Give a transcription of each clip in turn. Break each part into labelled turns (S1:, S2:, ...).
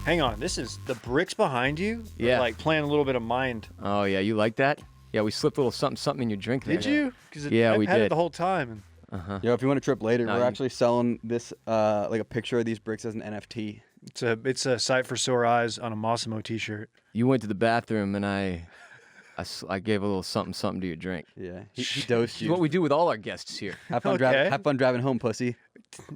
S1: Hang on, this is the bricks behind you?
S2: Yeah.
S1: Like playing a little bit of mind.
S2: Oh, yeah, you like that? Yeah, we slipped a little something in your drink there.
S1: Did you? Because
S2: Yeah, we
S1: had
S2: did.
S1: it the whole time.
S3: Yo, if you want a trip later,
S2: No,
S3: we're
S2: you-
S3: actually selling this like a picture of these bricks as an NFT.
S1: It's a sight for sore eyes on a Massimo t-shirt.
S2: You went to the bathroom and I gave a little something to your drink.
S3: Yeah, he dosed
S2: It's
S3: you.
S2: what we do with all our guests here.
S3: Have fun
S1: Okay.
S3: Have fun driving home, pussy.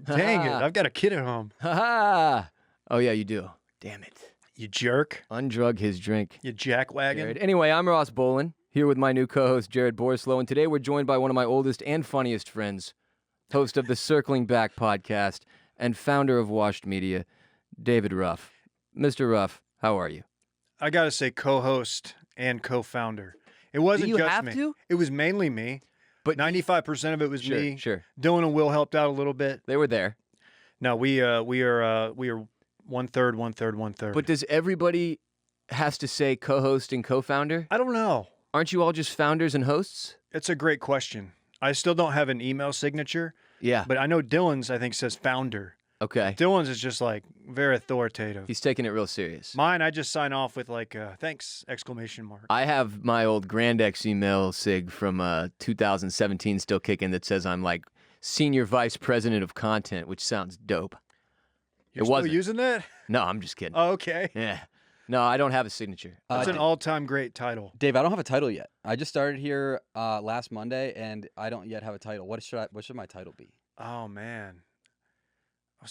S1: Dang it, I've got a kid at home.
S2: Ha ha! Oh, yeah, you do. Damn it.
S1: You jerk.
S2: Undrug his drink.
S1: You jackwagon.
S2: Jared. Anyway, I'm Ross Bolen, here with my new co-host, Jared Borislow, and today we're joined by one of my oldest and funniest friends, host of the Circling Back podcast and founder of Washed Media, David Ruff. Mr. Ruff, how are you?
S1: I got to say co-host and co-founder. It wasn't
S2: Do you
S1: just
S2: have
S1: me.
S2: to?
S1: It was mainly me.
S2: But
S1: 95% of it was me.
S2: Sure.
S1: Dylan and Will helped out a little bit.
S2: They were there.
S1: No, we are one third.
S2: But does everybody has to say co-host and co-founder?
S1: I don't know.
S2: Aren't you all just founders and hosts?
S1: It's a great question. I still don't have an email signature,
S2: Yeah.
S1: but I know Dylan's, I think, says founder.
S2: Okay.
S1: Dylan's is just like very authoritative.
S2: He's taking it real serious.
S1: Mine, I just sign off with like, thanks, !
S2: I have my old Grandex email sig from 2017 still kicking that says I'm like senior vice president of content, which sounds dope.
S1: You're
S2: it
S1: still
S2: wasn't.
S1: using that?
S2: No, I'm just kidding.
S1: Oh, okay.
S2: Yeah. No, I don't have a signature.
S1: That's an all-time great title.
S3: Dave, I don't have a title yet. I just started here last Monday, and I don't yet have a title. What should my title be?
S1: Oh, man.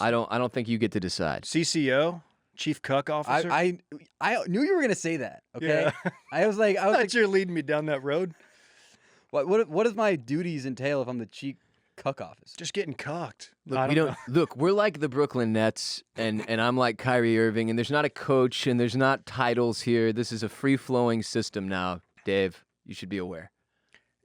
S2: I don't think you get to decide.
S1: CCO? Chief Cuck Officer?
S3: I knew you were gonna say that. Okay.
S1: Yeah.
S3: I was like,
S1: thought you were leading me down that road.
S3: what does my duties entail if I'm the chief cuck officer?
S1: Just getting cucked.
S2: Look,
S1: I
S2: we
S1: don't
S2: don't look. We're like the Brooklyn Nets, and I'm like Kyrie Irving, and there's not a coach, and there's not titles here. This is a free flowing system now, Dave. You should be aware.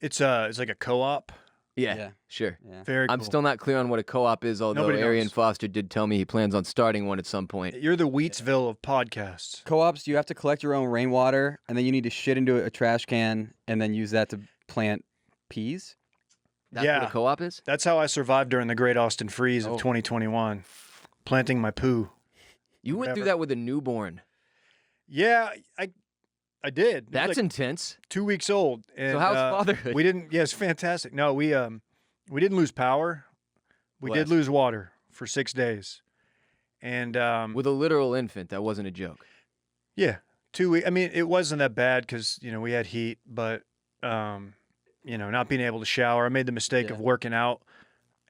S1: It's like a co-op.
S3: Yeah.
S2: Sure.
S3: Yeah.
S1: Very cool.
S2: I'm still not clear on what a co-op is, although
S1: Nobody
S2: Arian
S1: knows.
S2: Foster did tell me he plans on starting one at some point.
S1: You're the Wheatsville of podcasts.
S3: Co-ops, you have to collect your own rainwater, and then you need to shit into a trash can, and then use that to plant peas.
S2: That's
S1: Yeah.
S2: what a co-op is?
S1: That's how I survived during the Great Austin Freeze of 2021. Planting my poo.
S2: You went through
S1: Whatever.
S2: that with a newborn.
S1: Yeah, I did. It was
S2: That's
S1: like
S2: intense.
S1: 2 weeks old. And,
S2: So how's fatherhood?
S1: We didn't. Yeah, it's fantastic. No, we didn't lose power. We
S2: Bless.
S1: did lose water for 6 days, and
S2: With a literal infant, that wasn't a joke.
S1: yeah, 2 weeks. I mean, it wasn't that bad because we had heat, but not being able to shower. I made the mistake of working out,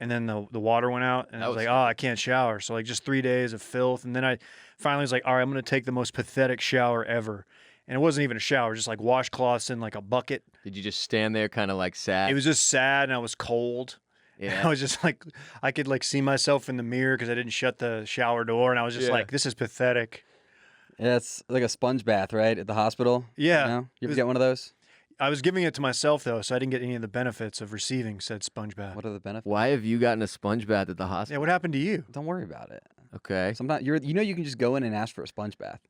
S1: and then the water went out, and
S2: That
S1: I was
S2: was
S1: like, oh, I can't shower. So like just 3 days of filth, and then I finally was like, all right, I'm gonna take the most pathetic shower ever. And it wasn't even a shower, just like washcloths in like a bucket.
S2: Did you just stand there kind of like sad?
S1: It was just sad, and I was cold.
S2: Yeah.
S1: I was just like, I could like see myself in the mirror because I didn't shut the shower door, and I was just
S2: Yeah.
S1: like, this is pathetic.
S3: Yeah, it's like a sponge bath, right, at the hospital.
S1: Yeah.
S3: You
S1: It
S3: ever
S1: was-
S3: get one of those?
S1: I was giving it to myself though, so I didn't get any of the benefits of receiving said sponge bath.
S3: What are the benefits?
S2: Why have you gotten a sponge bath at the
S1: Yeah,
S2: hospital?
S1: what happened to you?
S3: Don't worry about it.
S2: Okay.
S3: Sometimes you can just go in and ask for a sponge bath.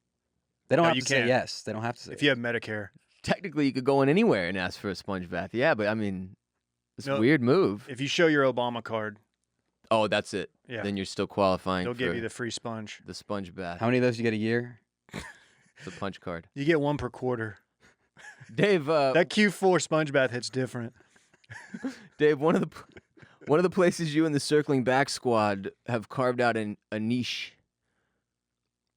S3: They don't
S1: No,
S3: have
S1: you
S3: to say
S1: can't.
S3: yes. They don't have to say
S1: If you have Medicare,
S2: Technically, you could go in anywhere and ask for a sponge bath. Yeah, but I mean, it's
S1: No,
S2: a weird move.
S1: if you show your Obama card,
S2: Oh, that's it.
S1: yeah,
S2: Then you're still qualifying
S1: they'll
S2: for
S1: give you the free sponge.
S2: the sponge bath.
S3: How many of those you get a year?
S2: The punch card.
S1: You get one per quarter.
S2: Dave,
S1: That Q4 sponge bath hits different.
S2: Dave, one of the places you and the Circling Back squad have carved out a niche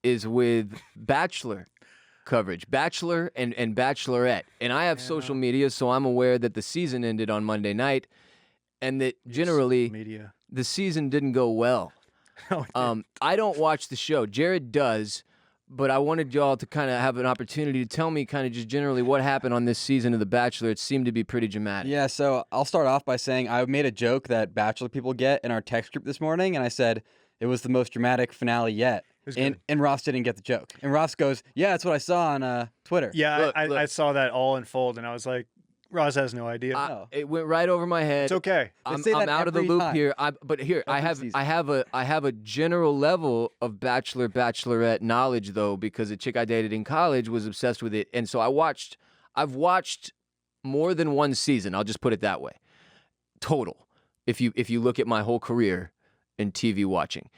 S2: is with Bachelor coverage, Bachelor and Bachelorette. And I have social media, so I'm aware that the season ended on Monday night, and that generally
S1: Media.
S2: the season didn't go well.
S1: Oh,
S2: I don't watch the show. Jared does, but I wanted y'all to kind of have an opportunity to tell me kind of just generally what happened on this season of The Bachelor. It seemed to be pretty dramatic.
S3: Yeah, so I'll start off by saying I made a joke that Bachelor people get in our text group this morning, and I said it was the most dramatic finale yet.
S1: was
S3: And
S1: good.
S3: Ross didn't get the joke. And Ross goes, yeah, that's what I saw on Twitter.
S1: yeah,
S2: Look,
S1: I
S2: look.
S1: saw that all unfold, and I was like, Ross has no idea.
S3: No.
S2: It went right over my head.
S1: It's okay.
S2: I'm
S3: say that
S2: out of the
S3: every
S2: loop
S3: time.
S2: here. But here I
S3: Every
S2: have a general level of Bachelor Bachelorette knowledge though, because a chick I dated in college was obsessed with it, and so I've watched more than one season. I'll just put it that way. Total. If you look at my whole career in TV watching,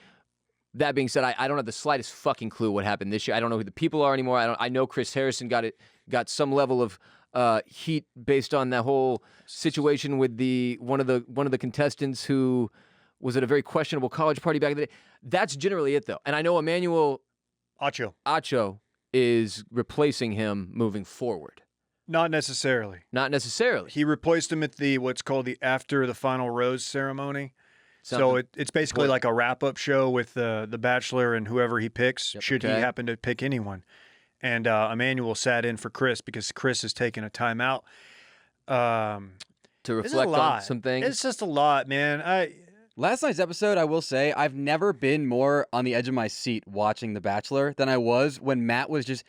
S2: That being said, I don't have the slightest fucking clue what happened this year. I don't know who the people are anymore. I know Chris Harrison got some level of heat based on that whole situation with one of the contestants who was at a very questionable college party back in the day. That's generally it, though. And I know Emmanuel Acho is replacing him moving forward.
S1: Not necessarily.
S2: Not necessarily.
S1: He replaced him at what's called the after the final rose ceremony. So it's basically like a wrap-up show with the Bachelor and whoever he picks, should he happen to pick anyone. And Emmanuel sat in for Chris because Chris has taken a timeout.
S2: To reflect on some things.
S1: It's just a lot, man.
S3: Last night's episode, I will say, I've never been more on the edge of my seat watching The Bachelor than I was when Matt was just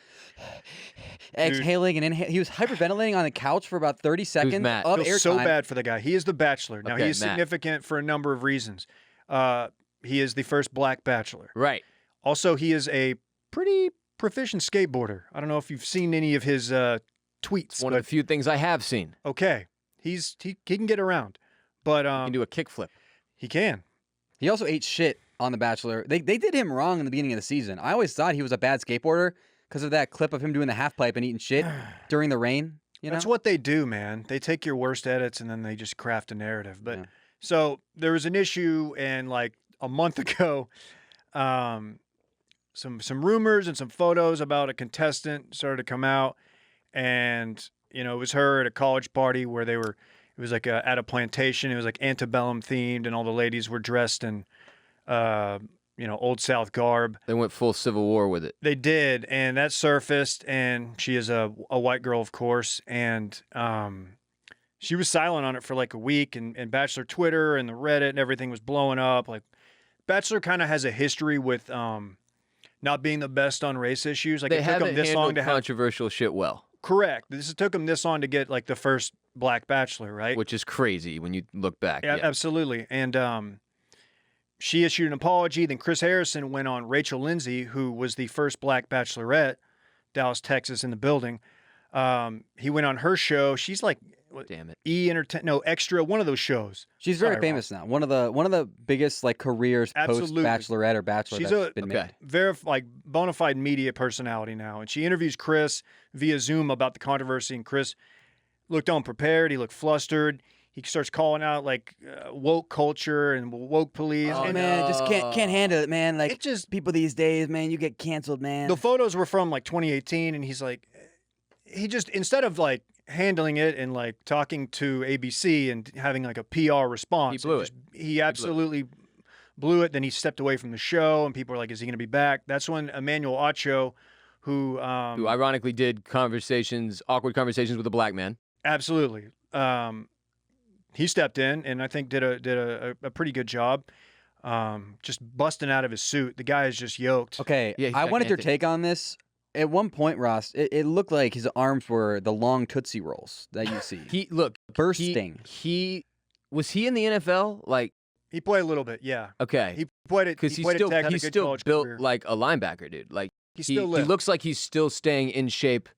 S3: exhaling and inhaling. He was hyperventilating on the couch for about 30 seconds.
S2: Who's Matt?
S3: Of
S1: I feel
S3: airtime.
S1: so bad for the guy. He is the Bachelor. Now,
S2: Okay,
S1: he is
S2: Matt.
S1: significant for a number of reasons. He is the first black Bachelor.
S2: Right.
S1: Also, he is a pretty proficient skateboarder. I don't know if you've seen any of his tweets.
S2: It's one of the few things I have seen.
S1: Okay. He can get around. But
S2: He can do a kickflip.
S1: he can.
S3: He also ate shit on The Bachelor. They did him wrong in the beginning of the season. I always thought he was a bad skateboarder because of that clip of him doing the half pipe and eating shit during the rain. You know?
S1: That's what they do, man. They take your worst edits and then they just craft a narrative. But
S3: Yeah.
S1: so there was an issue, and like a month ago, some rumors and some photos about a contestant started to come out, and it was her at a college party where they were. It was like at a plantation. It was like antebellum themed, and all the ladies were dressed in, Old South garb.
S2: They went full Civil War with it.
S1: They did, and that surfaced, and she is a white girl, of course, and she was silent on it for like a week, and Bachelor Twitter and the Reddit and everything was blowing up. Like, Bachelor kind of has a history with not being the best on race issues. Like,
S2: They
S1: it took
S2: haven't
S1: them this
S2: handled
S1: long to have.
S2: controversial shit well.
S1: Correct. This took them this long to get like the first black Bachelor, right?
S2: Which is crazy when you look back.
S1: Yeah,
S2: Yeah.
S1: absolutely. And she issued an apology. Then Chris Harrison went on Rachel Lindsay, who was the first black Bachelorette, Dallas, Texas, in the building. He went on her show. She's like,
S2: Damn it.
S1: Extra, one of those shows.
S3: She's very
S1: Sorry,
S3: famous now. One of the biggest like careers post
S1: Absolutely.
S3: Bachelorette or Bachelor
S1: She's
S3: that's been made.
S1: very bona fide media personality now, and she interviews Chris via Zoom about the controversy. And Chris looked unprepared. He looked flustered. He starts calling out like woke culture and woke police.
S3: Oh
S1: and
S3: man, just can't handle it, man. Like,
S1: it just
S3: people these days, man, you get canceled, man.
S1: the photos were from like 2018, and he's like, he just, instead of like handling it and like talking to ABC and having like a PR response,
S2: He blew it.
S1: He absolutely blew it. Then he stepped away from the show, and people were like, is he going to be back? That's when Emmanuel Acho, who
S2: ironically did awkward conversations with a black man.
S1: absolutely, he stepped in and I think did a pretty good job, just busting out of his suit. The guy is just yoked.
S3: Okay,
S2: Yeah, he's
S3: I wanted your
S2: gigantic.
S3: take on this. At one point, Ross, it looked like his arms were the long Tootsie Rolls that you see. Bursting.
S2: He was he in the NFL? Like,
S1: He played a little bit, yeah.
S2: okay.
S1: He played it
S2: Because
S1: he
S2: he's
S1: played
S2: still
S1: at Tech, had a
S2: he's
S1: good
S2: still
S1: college
S2: built
S1: career.
S2: like a linebacker, dude. Like
S1: He
S2: he
S1: still lived.
S2: looks like he's still staying in shape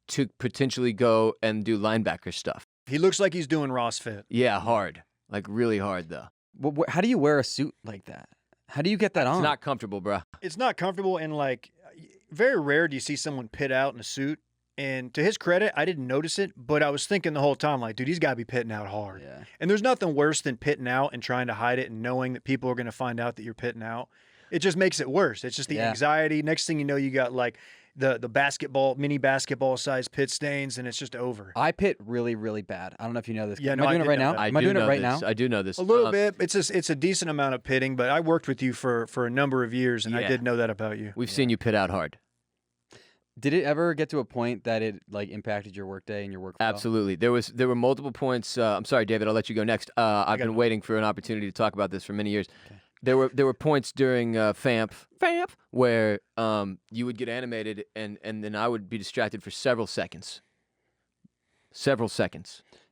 S2: to potentially go and do linebacker stuff.
S1: He looks like he's doing Ross Fit.
S2: Yeah, hard. Like really hard though.
S3: How do you wear a suit like that? How do you get that on?
S2: It's not comfortable, bro.
S1: It's not comfortable, and like very rare do you see someone pit out in a suit. And to his credit, I didn't notice it, but I was thinking the whole time, like, dude, he's got to be pitting out hard.
S3: Yeah.
S1: And there's nothing worse than pitting out and trying to hide it and knowing that people are going to find out that you're pitting out. It just makes it worse. It's just the
S3: Yeah.
S1: anxiety. Next thing you know, you got like the mini basketball size pit stains, and it's just over.
S3: I pit really, really bad. I don't know if you know this.
S1: Yeah,
S3: Am
S1: no,
S3: I
S1: I
S3: doing it
S1: did
S3: right
S1: know
S3: now?
S1: that.
S3: Am I doing it right now?
S2: I do know this.
S1: A little bit. It's a decent amount of pitting, but I worked with you for a number of years, and I
S2: Yeah.
S1: did know that about you.
S2: We've seen you pit out hard.
S3: Did it ever get to a point that it like impacted your workday and your workflow?
S2: Absolutely. There were multiple points. I'm sorry, David. I'll let you go next. I've been waiting for an opportunity to talk about this for many years.
S3: Okay.
S2: There were points during FAMP where you would get animated and then I would be distracted for several seconds.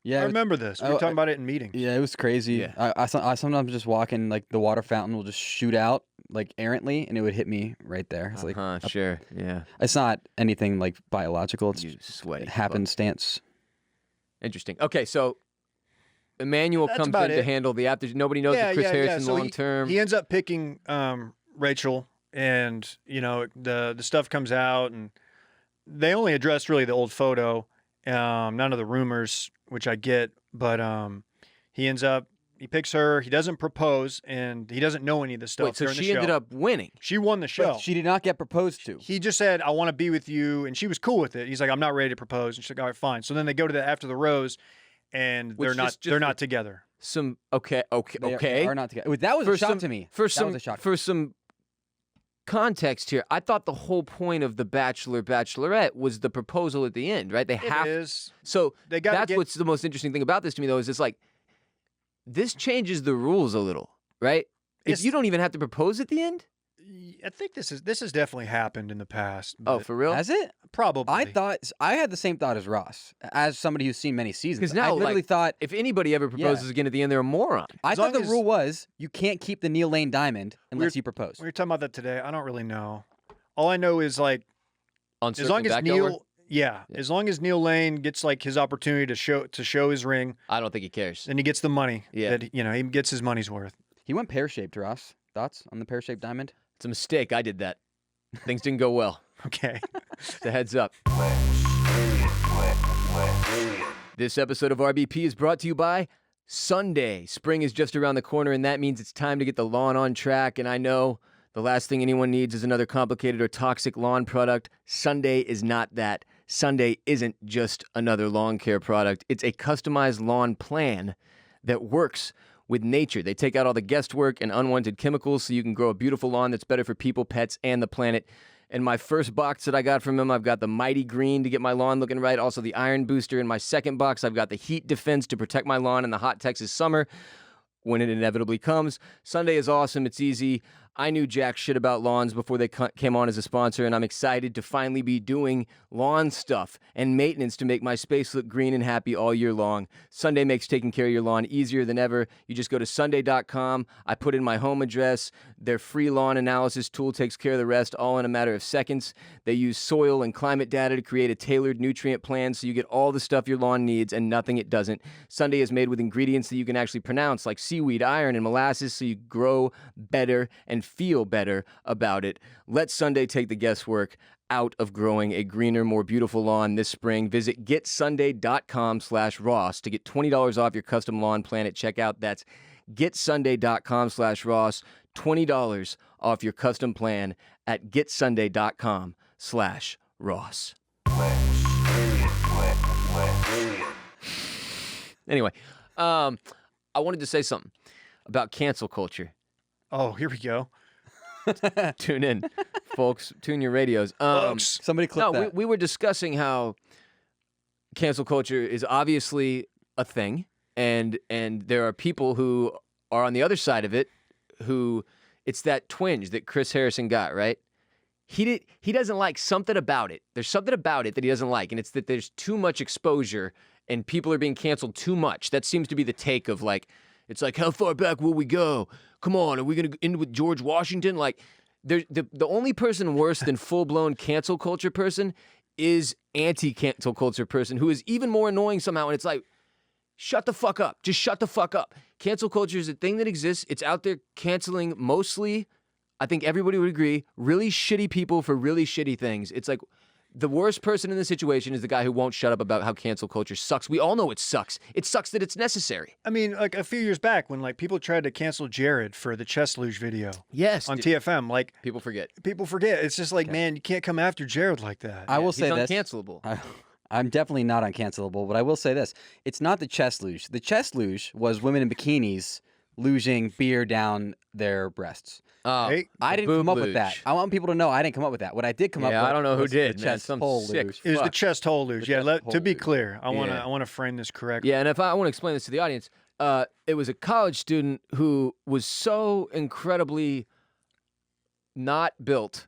S3: Yeah,
S1: I remember this. We were talking about it in meetings.
S3: Yeah, it was crazy.
S2: Yeah.
S3: I sometimes just walk in, like the water fountain will just shoot out like errantly, and it would hit me right there. It's like
S2: Sure. Yeah.
S3: it's not anything like biological. It's
S2: You sweaty.
S3: happenstance.
S2: Interesting. Okay, so Emmanuel
S1: That's
S2: comes
S1: about
S2: in to
S1: it.
S2: handle the after. Nobody knows if Chris Harrison
S1: So
S2: long term.
S1: he ends up picking Rachel, and the stuff comes out, and they only addressed really the old photo, none of the rumors, which I get, but he picks her. He doesn't propose, and he doesn't know any of this stuff.
S2: Wait, so
S1: during the
S2: she ended
S1: show.
S2: up winning.
S1: She won the show.
S3: But she did not get proposed to.
S1: He just said, "I want to be with you," and she was cool with it. He's like, "I'm not ready to propose," and she's like, "All right, fine." So then they go to after the rose, and
S2: Which
S1: they're not together.
S3: They are not together. That was a shock to me. That was a shock.
S2: For some context here, I thought the whole point of the Bachelor Bachelorette was the proposal at the end, right? They have
S1: is.
S2: So
S1: They gotta
S2: that's
S1: get-
S2: what's the most interesting thing about this to me, though, is it's like this changes the rules a little, right? If
S1: It's-
S2: you don't even have to propose at the end.
S1: I think this has definitely happened in the past.
S2: Oh,
S1: but
S2: for real?
S3: Has it?
S1: probably.
S3: I had the same thought as Ross, as somebody who's seen many seasons.
S2: 'Cause now,
S3: I literally
S2: like,
S3: thought
S2: If anybody ever proposes again at the end, they're a moron.
S3: I
S1: As
S3: thought
S1: long
S3: the
S1: as-
S3: rule was you can't keep the Neil Lane diamond unless you propose.
S1: we were talking about that today. I don't really know. All I know is like
S2: On
S1: as long
S2: circling
S1: as
S2: back, Delaware,
S1: as long as Neil Lane gets like his opportunity to show his ring,
S2: I don't think he cares.
S1: then he gets the money.
S2: Yeah.
S1: That he gets his money's worth.
S3: He went pear-shaped, Ross. Thoughts on the pear-shaped diamond?
S2: It's a mistake. I did that. Things didn't go well.
S1: Okay.
S2: Just a heads up. This episode of RBP is brought to you by Sunday. Spring is just around the corner, and that means it's time to get the lawn on track. And I know the last thing anyone needs is another complicated or toxic lawn product. Sunday is not that. Sunday isn't just another lawn care product. It's a customized lawn plan that works with nature. They take out all the guesswork and unwanted chemicals so you can grow a beautiful lawn that's better for people, pets, and the planet. In my first box that I got from him, I've got the Mighty Green to get my lawn looking right, also the Iron Booster. In my second box, I've got the Heat Defense to protect my lawn in the hot Texas summer when it inevitably comes. Sunday is awesome. It's easy. I knew jack shit about lawns before they came on as a sponsor, and I'm excited to finally be doing lawn stuff and maintenance to make my space look green and happy all year long. Sunday makes taking care of your lawn easier than ever. You just go to sunday.com. I put in my home address. Their free lawn analysis tool takes care of the rest, all in a matter of seconds. They use soil and climate data to create a tailored nutrient plan so you get all the stuff your lawn needs and nothing it doesn't. Sunday is made with ingredients that you can actually pronounce, like seaweed, iron, and molasses, so you grow better and feel better about it. Let Sunday take the guesswork out of growing a greener, more beautiful lawn this spring. Visit getsunday.com/Ross to get $20 off your custom lawn plan at checkout. That's getsunday.com/Ross. $20 off your custom plan at getsunday.com/Ross. Anyway, I wanted to say something about cancel culture.
S1: Oh, here we go.
S2: Tune in, folks. Tune your radios.
S1: Folks.
S3: Somebody clip
S2: No,
S3: that.
S2: we were discussing how cancel culture is obviously a thing, and there are people who are on the other side of it who it's that twinge that Chris Harrison got, right? He doesn't like something about it. There's something about it that he doesn't like, and it's that there's too much exposure and people are being canceled too much. That seems to be the take of like, it's like, how far back will we go? Come on, are we going to end with George Washington? Like, the only person worse than full-blown cancel culture person is anti-cancel culture person who is even more annoying somehow. And it's like, shut the fuck up. Just shut the fuck up. Cancel culture is a thing that exists. It's out there canceling mostly, I think everybody would agree, really shitty people for really shitty things. It's like the worst person in the situation is the guy who won't shut up about how cancel culture sucks. We all know it sucks. It sucks that it's necessary.
S1: I mean, like a few years back when like people tried to cancel Jared for the chest luge video
S2: Yes.
S1: on
S2: dude.
S1: TFM, like
S2: People forget.
S1: people forget. It's just like, man, you can't come after Jared like that.
S3: I will
S2: He's
S3: say this.
S2: uncancelable.
S3: I'm definitely not uncancelable, but I will say this. It's not the chest luge. The chest luge was women in bikinis luging beer down their breasts.
S1: Hey,
S3: I didn't come up with that. I want people to know I didn't come up with that. What I did come up with
S2: I don't know who
S3: was
S2: did,
S3: the
S2: man.
S3: chest
S2: Some
S3: hole
S2: sick
S3: luge.
S1: it was the
S2: fuck.
S1: chest hole luge.
S3: The
S1: Yeah,
S3: chest
S1: to be
S3: hole
S1: clear, I want to
S2: Yeah.
S1: frame this correctly.
S2: Yeah, and if I want to explain this to the audience, it was a college student who was so incredibly not built.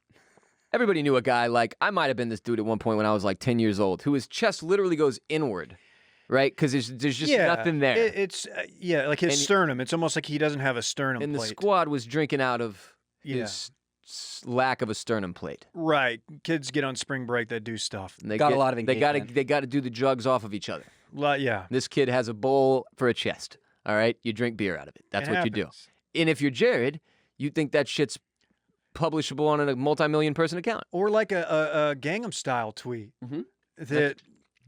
S2: Everybody knew a guy like, I might have been this dude at one point when I was like 10 years old, who his chest literally goes inward, right? Because there's just nothing there.
S1: It's like his
S2: And-
S1: sternum. It's almost like he doesn't have a sternum
S2: And the
S1: plate.
S2: squad was drinking out of
S1: Yeah.
S2: his lack of a sternum plate.
S1: Right. Kids get on spring break that do stuff.
S2: And they
S3: Got a lot of
S2: They got
S3: engagement.
S2: to do the drugs off of each other.
S1: Yeah.
S2: This kid has a bowl for a chest. All right, you drink beer out of it. That's
S1: It
S2: what you do.
S1: happens.
S2: And if you're Jared, you think that shit's publishable on a multi-million person account.
S1: Or like a Gangnam Style tweet that.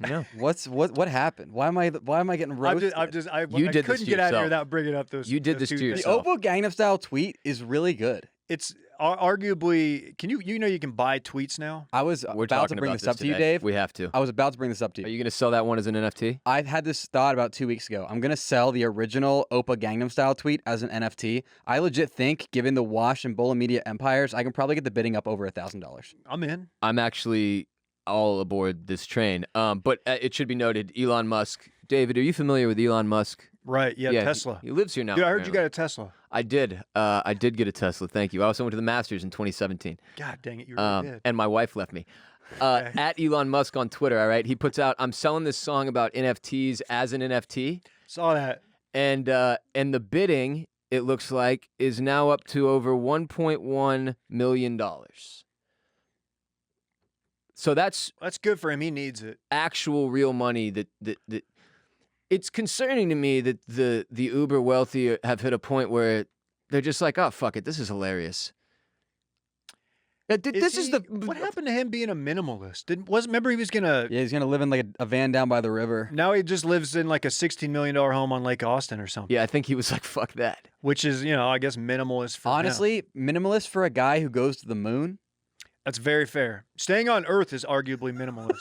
S2: Yeah.
S3: What happened? Why am I getting roasted?
S1: I
S2: You did this
S1: couldn't
S2: to
S1: get out of here
S2: yourself.
S1: without bringing up those.
S2: You did
S1: those
S2: this to
S1: two things.
S2: yourself.
S3: The Oppo Gangnam Style tweet is really good.
S1: It's arguably. Can you know you can buy tweets now?
S3: I was
S2: We're
S3: about to
S2: talking
S3: bring
S2: about
S3: this up to you,
S2: today.
S3: Dave.
S2: We have to.
S3: I was about to bring this up to
S2: Are
S3: you.
S2: you going to sell that one as an NFT?
S3: I've had this thought about 2 weeks ago. I'm gonna sell the original Oppa Gangnam Style tweet as an NFT. I legit think, given the Wash and Bolen media empires, I can probably get the bidding up over $1,000.
S1: I'm in.
S2: I'm actually all aboard this train. But it should be noted, Elon Musk. David, are you familiar with Elon Musk?
S1: Right. Yeah. Tesla.
S2: He lives here now.
S1: Dude, I heard you
S2: apparently.
S1: got a Tesla.
S2: I did. I did get a Tesla. Thank you. I also went to the Masters in 2017.
S1: God dang it, you really did.
S2: And my wife left me. At Elon Musk on Twitter, all right? He puts out, I'm selling this song about NFTs as an NFT.
S1: Saw that.
S2: And the bidding, it looks like, is now up to over $1.1 million. So that's
S1: good for him. He needs it.
S2: actual real money that it's concerning to me that the uber wealthy have hit a point where they're just like, oh, fuck it, this is hilarious.
S1: What happened to him being a minimalist? Remember he was gonna.
S3: Yeah, he's gonna live in like a van down by the river.
S1: Now he just lives in like a $16 million home on Lake Austin or something.
S2: Yeah, I think he was like, fuck that.
S1: Which is, I guess minimalist for him.
S3: Honestly, minimalist for a guy who goes to the moon.
S1: That's very fair. Staying on Earth is arguably minimalist.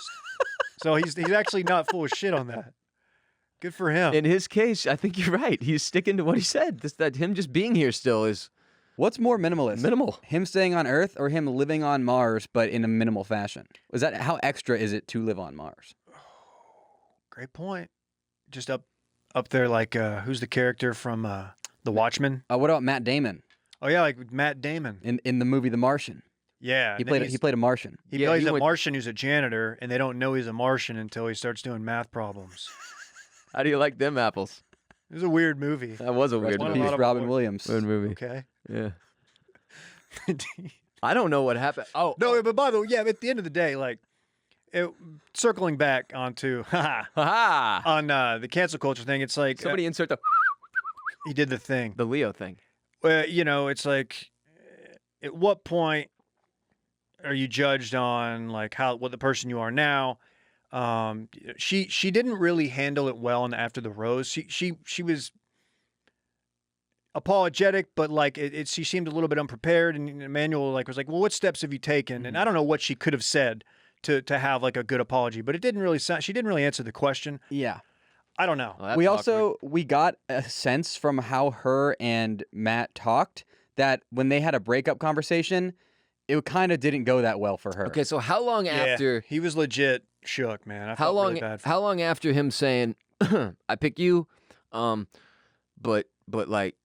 S1: So he's actually not full of shit on that. Good for him.
S2: In his case, I think you're right. He's sticking to what he said. That him just being here still is
S3: What's more minimalist?
S2: minimal.
S3: Him staying on Earth or him living on Mars, but in a minimal fashion? Is that how extra is it to live on Mars?
S1: Great point. Just up there, like who's the character from The Watchmen?
S3: What about Matt Damon
S1: Oh yeah, like Matt Damon.
S3: in the movie The Martian?
S1: Yeah,
S3: He played a Martian.
S1: He
S2: Yeah,
S1: plays
S2: he
S1: a
S2: went-
S1: Martian who's a janitor, and they don't know he's a Martian until he starts doing math problems.
S2: How do you like them apples?
S1: It was a weird movie.
S2: That was a weird
S1: one of
S2: movie.
S1: a lot
S3: He's
S1: of
S3: Robin
S1: awards.
S3: Williams.
S2: Weird movie.
S1: Okay.
S2: Yeah. I don't know what happened. Oh
S1: No, but by the way, yeah, at the end of the day, like, circling back onto
S2: ha!
S1: on the cancel culture thing, it's like
S2: Somebody insert
S1: he did the thing.
S2: the Leo thing.
S1: It's like, at what point are you judged on like what the person you are now? She didn't really handle it well in After the Rose. She was apologetic, but like she seemed a little bit unprepared. And Emmanuel was like, well, what steps have you taken? And I don't know what she could have said to have like a good apology, but it didn't really sound. She didn't really answer the question.
S3: Yeah.
S1: I don't know.
S2: Well, that's
S3: We
S2: awkward.
S3: we got a sense from how her and Matt talked that when they had a breakup conversation, it kind of didn't go that well for her.
S2: Okay, so how long after?
S1: He was legit shook, man. I
S2: How
S1: felt
S2: long?
S1: really bad for
S2: How long after him saying, "I pick you," but like,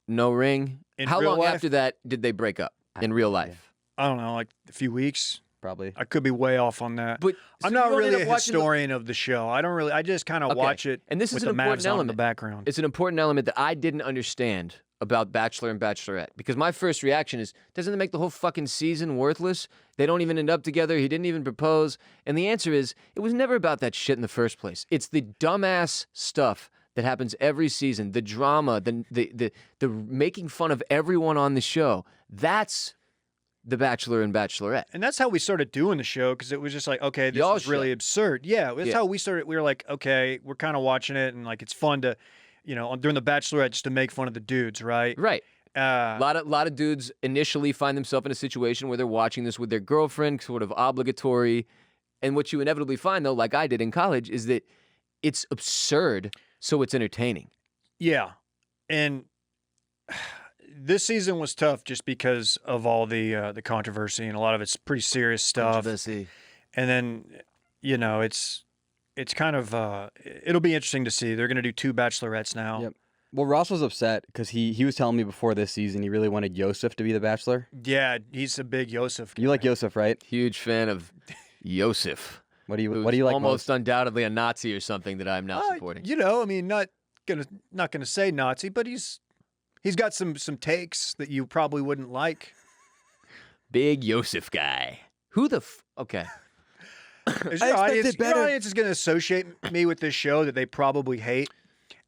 S2: no ring?
S1: In
S2: How
S1: real
S2: long
S1: life?
S2: after that did they break up in real life?
S1: I don't know, like a few weeks.
S3: Probably.
S1: I could be way off on that.
S2: But
S1: I'm
S2: so
S1: not
S2: you don't
S1: really
S2: end
S1: a
S2: up watching the-
S1: historian of the show. I just kind of
S2: Okay,
S1: watch it
S2: and this is
S1: with
S2: an
S1: the
S2: important
S1: Mavs on in the
S2: element.
S1: background.
S2: It's an important element that I didn't understand about Bachelor and Bachelorette because my first reaction is, doesn't it make the whole fucking season worthless? They don't even end up together. He didn't even propose. And the answer is, it was never about that shit in the first place. It's the dumbass stuff that happens every season, the drama, the making fun of everyone on the show. That's the Bachelor and Bachelorette.
S1: And that's how we started doing the show, because it was just like, okay, this
S2: Y'all
S1: is really
S2: show.
S1: absurd. Yeah, that's
S2: Yeah.
S1: how we started. We were like, okay, we're kind of watching it, and like it's fun to, during the Bachelorette, just to make fun of the dudes, right?
S2: Right.
S1: Uh,
S2: A lot of dudes initially find themselves in a situation where they're watching this with their girlfriend, sort of obligatory. And what you inevitably find, though, like I did in college, is that it's absurd, so it's entertaining.
S1: yeah, and this season was tough just because of all the controversy, and a lot of it's pretty serious stuff. And then, it's kind of it'll be interesting to see. They're going to do 2 Bachelorettes now.
S3: Yep. Well, Ross was upset because he was telling me before this season he really wanted Yosef to be the Bachelor.
S1: Yeah, he's a big Yosef guy.
S3: You like Yosef, right?
S2: Huge fan of Yosef.
S3: What do you
S2: who's
S3: like
S2: almost
S3: most?
S2: undoubtedly a Nazi or something that I'm now supporting.
S1: Not gonna say Nazi, but he's got some takes that you probably wouldn't like.
S2: Big Yosef guy. Who the okay.
S1: Is
S3: I
S1: your
S3: expected
S1: audience,
S3: better.
S1: Your audience is gonna associate me with this show that they probably hate,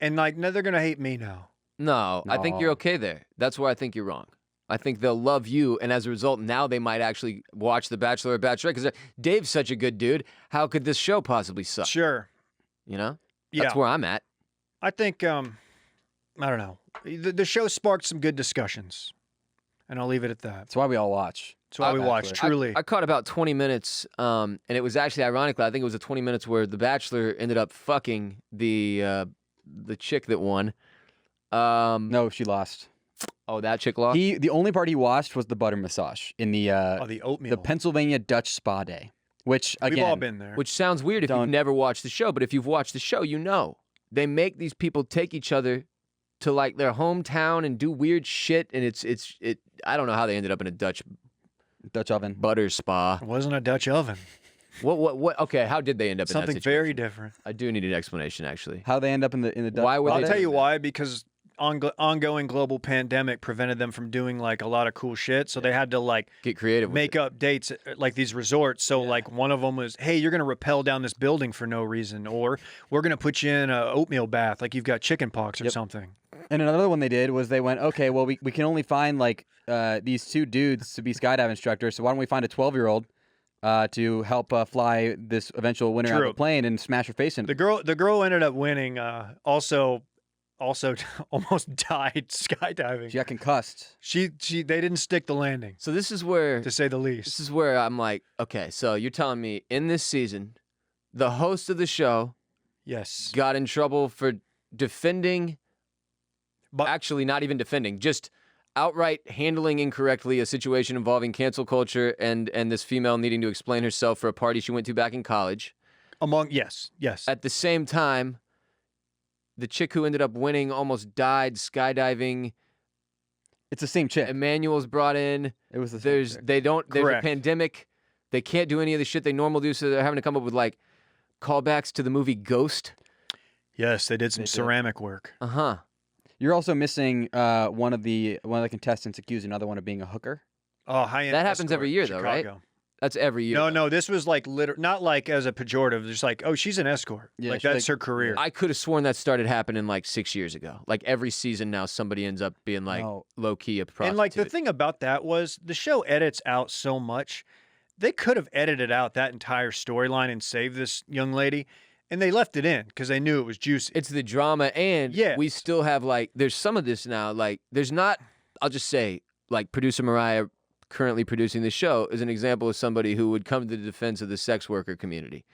S1: and like, no, they're gonna hate me now.
S2: No, I think
S3: No.
S2: you're okay there. That's where I think you're wrong. I think they'll love you, and as a result, now they might actually watch The Bachelor or Bachelorette because Dave's such a good dude. How could this show possibly suck?
S1: Sure.
S2: You know?
S1: Yeah.
S2: That's where I'm at.
S1: I think, I don't know. The show sparked some good discussions, and I'll leave it at that.
S3: That's why we all watch.
S1: That's why we watch, truly.
S2: I caught about 20 minutes, and it was actually, ironically, I think it was the 20 minutes where The Bachelor ended up fucking the chick that won.
S3: No, she lost.
S2: Oh, that chick lost?
S3: The only part he watched was the butter massage in the
S1: the oatmeal.
S3: the Pennsylvania Dutch spa day, which again,
S1: We've all been there.
S2: Which sounds weird if you've never watched the show, but if you've watched the show, you know. They make these people take each other to like their hometown and do weird shit, and it's I don't know how they ended up in a Dutch
S3: oven
S2: butter spa.
S1: It wasn't a Dutch oven.
S2: What okay, how did they end up in that
S1: Something
S2: situation?
S1: very different.
S2: I do need an explanation actually.
S3: How they end up in the Dutch
S2: Why were
S3: spa
S1: I'll
S2: they-
S3: day?
S1: tell you why, because ongoing global pandemic prevented them from doing like a lot of cool shit, so they had to like
S2: Get creative with
S1: make
S2: it.
S1: up dates at like these resorts. So like one of them was, hey, you're gonna rappel down this building for no reason, or we're gonna put you in a oatmeal bath like you've got chicken pox or something.
S3: And another one they did was they went, okay, well we can only find like these two dudes to be skydive instructors, so why don't we find a 12-year-old to help fly this eventual winner out of
S1: True.
S3: the plane and smash her face in?
S1: The girl ended up winning. Also almost died skydiving.
S3: She got concussed.
S1: They didn't stick the landing,
S2: So this is where
S1: to say the least.
S2: This is where I'm like, okay, so you're telling me in this season, the host of the show
S1: Yes.
S2: got in trouble for defending,
S1: But
S2: actually not even defending, just outright handling incorrectly a situation involving cancel culture and this female needing to explain herself for a party she went to back in college.
S1: yes.
S2: At the same time, the chick who ended up winning almost died skydiving.
S3: It's the same chick.
S2: Emmanuel's brought in.
S3: It was the same
S2: There's
S3: chick.
S2: there's a
S1: Correct.
S2: pandemic. They can't do any of the shit they normally do, so they're having to come up with like callbacks to the movie Ghost.
S1: Yes, they did some
S2: They did.
S1: ceramic work.
S2: Uh-huh.
S3: You're also missing one of the contestants accused another one of being a hooker.
S1: Oh, high-end
S2: That happens every
S1: escort,
S2: year, though, right?
S1: Chicago.
S2: That's every year.
S1: No, this was like not like as a pejorative. Just like, oh, she's an escort.
S3: Yeah,
S1: like
S3: she's
S1: that's her career.
S2: I could have sworn that started happening like 6 years ago. Like every season now, somebody ends up being like
S3: No.
S2: low-key a prostitute.
S1: And like the thing about that was the show edits out so much. They could have edited out that entire storyline and saved this young lady, and they left it in because they knew it was juicy.
S2: It's the drama, and
S1: Yeah.
S2: we still have like, there's some of this now, like there's not, I'll just say, like producer Myrriah currently producing the show is an example of somebody who would come to the defense of the sex worker community.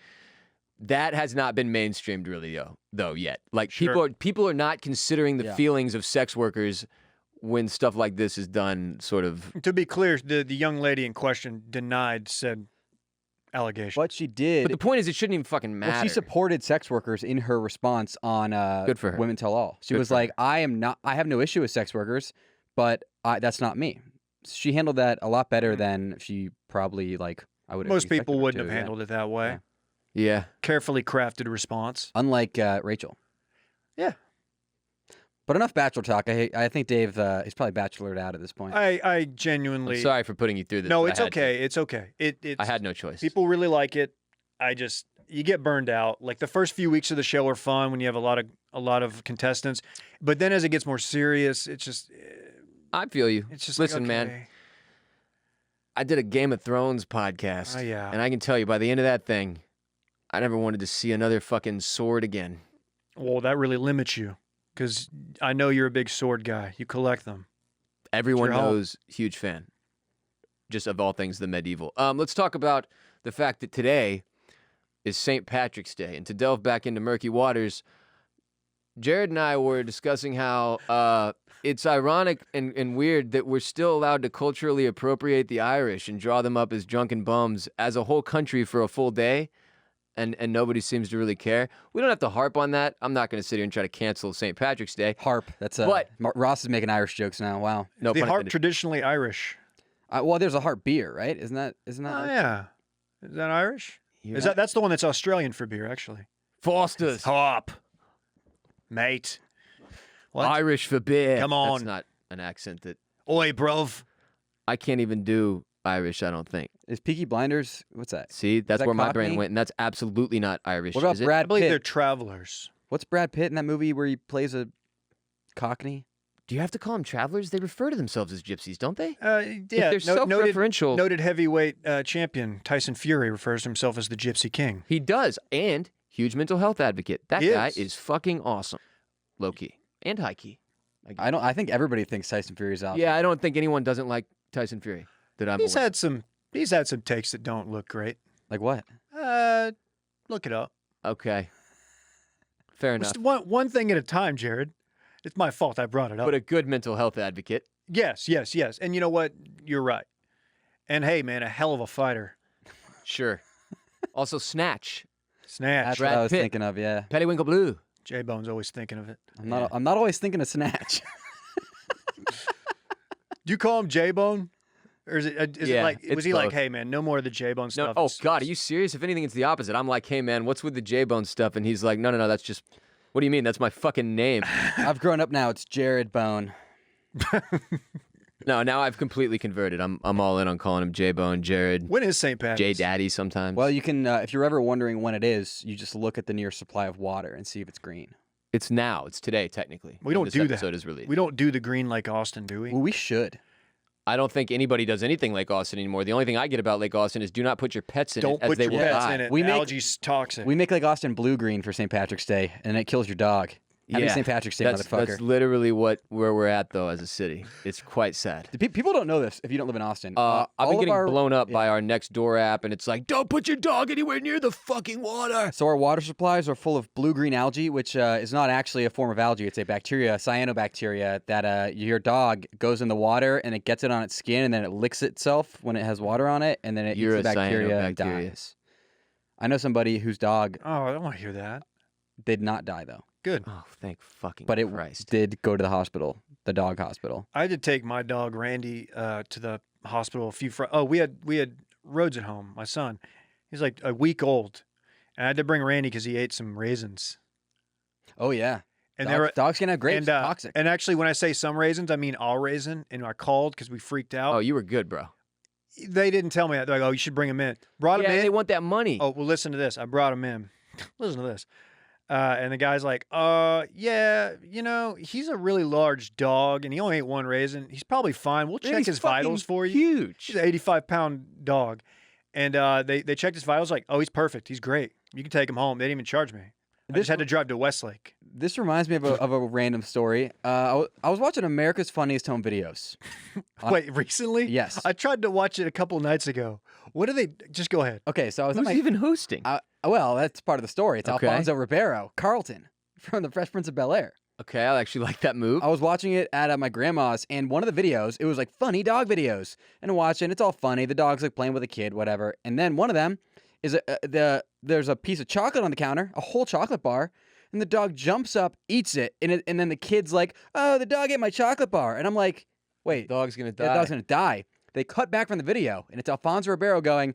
S2: That has not been mainstreamed really though yet. Like
S1: Sure.
S2: people are not considering the
S3: Yeah.
S2: feelings of sex workers when stuff like this is done sort of.
S1: To be clear, the young lady in question denied said allegation.
S3: What she did,
S2: But the point is, it shouldn't even fucking matter.
S3: well, she supported sex workers in her response on
S2: Good for her.
S3: Women Tell All. She
S2: Good
S3: was
S2: for
S3: like, I have no issue with sex workers, but that's not me. She handled that a lot better than she probably I would.
S1: Most
S3: expected
S1: people
S3: her
S1: wouldn't
S3: to,
S1: have
S3: yeah.
S1: handled it that way.
S3: Yeah.
S2: Yeah.
S1: Carefully crafted response.
S3: Unlike Rachel.
S1: Yeah.
S3: But enough Bachelor talk. I think Dave he's probably bachelored out at this point.
S1: I genuinely.
S2: I'm sorry for putting you through this.
S1: No,
S2: but
S1: it's
S2: I had to.
S1: okay. It's okay. It's
S2: I had no choice.
S1: people really like it. You get burned out. Like the first few weeks of the show are fun when you have a lot of contestants, but then as it gets more serious, it's just
S2: I feel you. Listen,
S1: like,
S2: man.
S1: okay.
S2: I did a Game of Thrones podcast.
S1: Oh, yeah.
S2: And I can tell you, by the end of that thing, I never wanted to see another fucking sword again.
S1: Well, that really limits you because I know you're a big sword guy. You collect them.
S2: Everyone
S1: your home.
S2: knows, huge fan. Just of all things, the medieval. Let's talk about the fact that today is St. Patrick's Day. And to delve back into murky waters, Jared and I were discussing how it's ironic and weird that we're still allowed to culturally appropriate the Irish and draw them up as drunken bums as a whole country for a full day, and nobody seems to really care. We don't have to harp on that. I'm not going to sit here and try to cancel St. Patrick's Day.
S3: Harp. That's
S2: But-
S3: Ross is making Irish jokes now. Wow.
S2: No
S1: the
S2: pun
S1: harp
S2: intended.
S1: traditionally Irish.
S3: Well, there's a harp beer, right? Isn't that?
S1: Oh
S3: Irish?
S1: yeah, is that Irish?
S2: You're
S1: Is
S2: not-
S1: that's the one that's Australian for beer actually?
S2: Foster's?
S1: Harp, mate. What?
S2: Irish for beer.
S1: Come
S2: That's
S1: on.
S2: not an accent that
S1: Oi, bruv.
S2: I can't even do Irish, I don't think.
S3: Is Peaky Blinders? What's that?
S2: See, that's
S3: that
S2: where my
S3: Cockney?
S2: brain went, and that's absolutely not Irish.
S3: What about
S2: is it?
S1: I
S3: Brad
S1: believe they're
S3: Pitt?
S1: travelers.
S3: What's Brad Pitt in that movie where he plays a Cockney?
S2: Do you have to call them travelers? They refer to themselves as gypsies, don't they?
S1: Yeah,
S2: they're self-referential.
S1: Noted heavyweight champion Tyson Fury refers to himself as the Gypsy King.
S2: He does, and huge mental health advocate. That
S1: He
S2: guy
S1: is.
S2: is fucking awesome, low key and high key.
S3: I think everybody thinks Tyson Fury is out.
S2: Yeah, I don't think anyone doesn't like Tyson Fury. That I'm.
S1: He's
S2: aware.
S1: had some takes that don't look great.
S3: Like what?
S1: Look it up.
S2: Okay. Fair enough.
S1: Just one thing at a time, Jared. It's my fault I brought it up.
S2: But a good mental health advocate.
S1: Yes. And you know what? You're right. And hey, man, a hell of a fighter.
S2: Sure. Also, Snatch.
S1: Snatch.
S3: That's
S2: Brad
S3: what I was
S2: Pitt.
S3: thinking of. Yeah.
S2: Periwinkle Blue.
S1: J-Bone's always thinking of it.
S3: I'm not always thinking of Snatch.
S1: Do you call him J-Bone? Or is it
S2: Yeah,
S1: like, was
S2: it's
S1: he like,
S2: both.
S1: hey, man, no more of the J-Bone
S2: No,
S1: stuff?
S2: oh God, are you serious? If anything, it's the opposite. I'm like, hey man, what's with the J-Bone stuff? And he's like, no, that's just. What do you mean? That's my fucking name.
S3: I've grown up now. It's Jared Bone.
S2: No, now I've completely converted. I'm all in on calling him J-Bone, Jared,
S1: When is St. Patrick's?
S2: J Daddy sometimes.
S3: Well, you can, if you're ever wondering when it is, you just look at the nearest supply of water and see if it's green.
S2: it's now. It's today, technically.
S1: We
S2: when
S1: don't
S2: this
S1: do that.
S2: episode is released.
S1: We don't do the Green Lake Austin, do we?
S3: Well, we should.
S2: I don't think anybody does anything Lake Austin anymore. The only thing I get about Lake Austin is do not put your pets in
S1: Don't
S2: it, as
S1: put
S2: they
S1: your
S2: will
S1: pets
S2: die.
S1: in it.
S3: We make-
S1: Algae's toxic.
S3: We make Lake Austin blue-green for St. Patrick's Day, and it kills your dog. Happy St. Patrick's Day, motherfucker.
S2: That's literally where we're at, though, as a city. It's quite sad.
S3: People don't know this if you don't live in Austin.
S2: I've
S3: all
S2: been
S3: of
S2: getting
S3: our-
S2: blown up
S3: yeah.
S2: by our next door app, and it's like, don't put your dog anywhere near the fucking water.
S3: So our water supplies are full of blue-green algae, which is not actually a form of algae. It's a bacteria, cyanobacteria, that your dog goes in the water and it gets it on its skin, and then it licks itself when it has water on it, and then it
S2: You're
S3: eats the
S2: a
S3: bacteria and
S2: cyanobacteria.
S3: dies. I know somebody whose dog
S1: Oh, I don't want to hear that.
S3: did not die, though.
S1: Good.
S2: Oh, thank fucking
S3: But it
S2: Christ.
S3: did go to the hospital, the dog hospital.
S1: I had to take my dog Randy to the hospital a few. We had Rhodes at home. My son, he's like a week old, and I had to bring Randy because he ate some raisins.
S3: Oh, yeah.
S1: And
S3: Dogs can have grapes. Toxic.
S1: And actually, when I say some raisins, I mean all raisin. And I called because we freaked out.
S2: Oh, you were good, bro.
S1: They didn't tell me that. They're like, "Oh, you should bring him in." Brought him
S2: Yeah,
S1: in.
S2: they want that money.
S1: Oh, well, listen to this. I brought him in. Listen to this. And the guy's like, yeah, he's a really large dog, and he only ate one raisin. He's probably fine. We'll check
S2: He's
S1: his vitals
S2: fucking
S1: for you.
S2: Huge.
S1: He's an 85-pound dog. And they checked his vitals, like, oh, he's perfect. He's great. You can take him home. They didn't even charge me. I just had to drive to Westlake.
S3: This reminds me of a random story. I was watching America's Funniest Home Videos.
S1: Wait, recently?
S3: Yes.
S1: I tried to watch it a couple nights ago. What do they? Just go ahead.
S3: Okay, so I was at
S2: Who's
S3: my
S2: even hosting?
S3: well, that's part of the story. It's
S2: Okay.
S3: Alfonso Ribeiro, Carlton from the Fresh Prince of Bel-Air.
S2: Okay, I actually like that move.
S3: I was watching it at my grandma's, and one of the videos, it was like funny dog videos. And I'm watching, it's all funny. The dog's like playing with a kid, whatever. And then one of them is there's a piece of chocolate on the counter, a whole chocolate bar, and the dog jumps up, eats it, and then the kid's like, "Oh, the dog ate my chocolate bar," and I'm like, "Wait,
S2: The dog's gonna die.
S3: the dog's gonna die." They cut back from the video, and it's Alfonso Ribeiro going,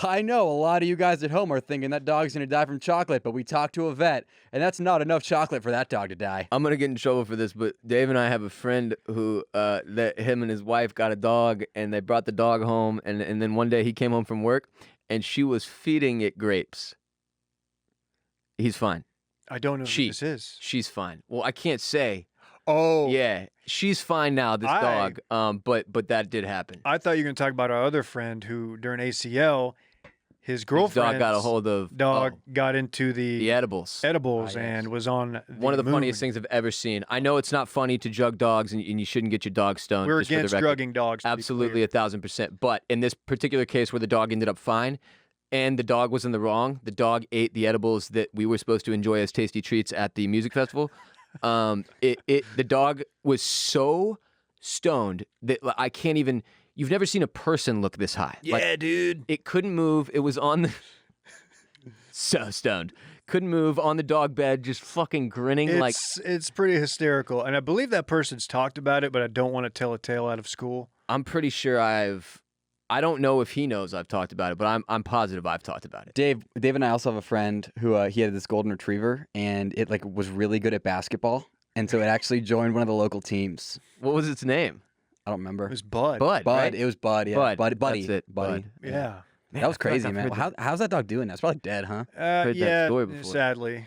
S3: "I know a lot of you guys at home are thinking that dog's gonna die from chocolate, but we talked to a vet, and that's not enough chocolate for that dog to die."
S2: I'm gonna get in trouble for this, but Dave and I have a friend who that him and his wife got a dog, and they brought the dog home, and then one day he came home from work, and she was feeding it grapes. He's fine.
S1: I don't know who this is.
S2: She's fine. Well, I can't say.
S1: Oh.
S2: Yeah, she's fine now. This dog. But that did happen.
S1: I thought you were going to talk about our other friend who, during ACL, his girlfriend's
S2: dog got a hold of
S1: got into
S2: the edibles.
S1: edibles
S3: Ah, yes.
S1: and was on
S2: One of the
S1: moon.
S2: funniest things I've ever seen. I know it's not funny to jug dogs, and you shouldn't get your dog stoned.
S1: We're
S2: just for the
S1: against
S2: record.
S1: drugging dogs. to be
S2: Absolutely,
S1: clear.
S2: 1,000%. But in this particular case where the dog ended up fine, and the dog was in the wrong, the dog ate the edibles that we were supposed to enjoy as tasty treats at the music festival. The dog was so stoned that I can't even. You've never seen a person look this high.
S1: Yeah, dude.
S2: It couldn't move. It was on the so stoned. Couldn't move on the dog bed, just fucking grinning
S1: It's pretty hysterical, and I believe that person's talked about it, but I don't want to tell a tale out of school.
S2: I'm pretty sure I don't know if he knows I've talked about it, but I'm positive I've talked about it.
S3: Dave and I also have a friend who he had this golden retriever, and it like was really good at basketball, and so it actually joined one of the local teams.
S2: What was its name?
S3: I don't remember.
S1: It was Bud.
S2: Bud.
S3: Bud.
S2: Right?
S3: It was Bud. Yeah.
S2: Bud.
S3: Buddy.
S2: That's it.
S3: Buddy.
S2: Bud.
S1: Yeah.
S3: That was crazy,
S2: I've
S3: man.
S2: heard
S3: How's that dog doing? That's probably dead, huh?
S2: Heard that
S1: Yeah.
S2: story before.
S1: Sadly.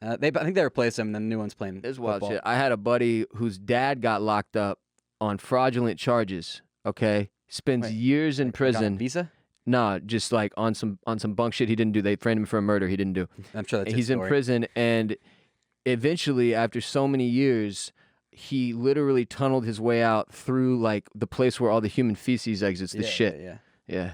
S3: I think they replaced him, and then the new one's playing.
S2: This is wild
S3: football.
S2: shit. I had a buddy whose dad got locked up on fraudulent charges. Okay, spends
S3: Wait,
S2: years in
S3: Got a
S2: prison.
S3: visa?
S2: Nah, just like on some bunk shit he didn't do. They framed him for a murder he didn't do.
S3: I'm sure that's
S2: And
S3: his
S2: he's in
S3: story.
S2: prison, and eventually, after so many years, he literally tunneled his way out through like the place where all the human feces exits the shit.
S3: Yeah.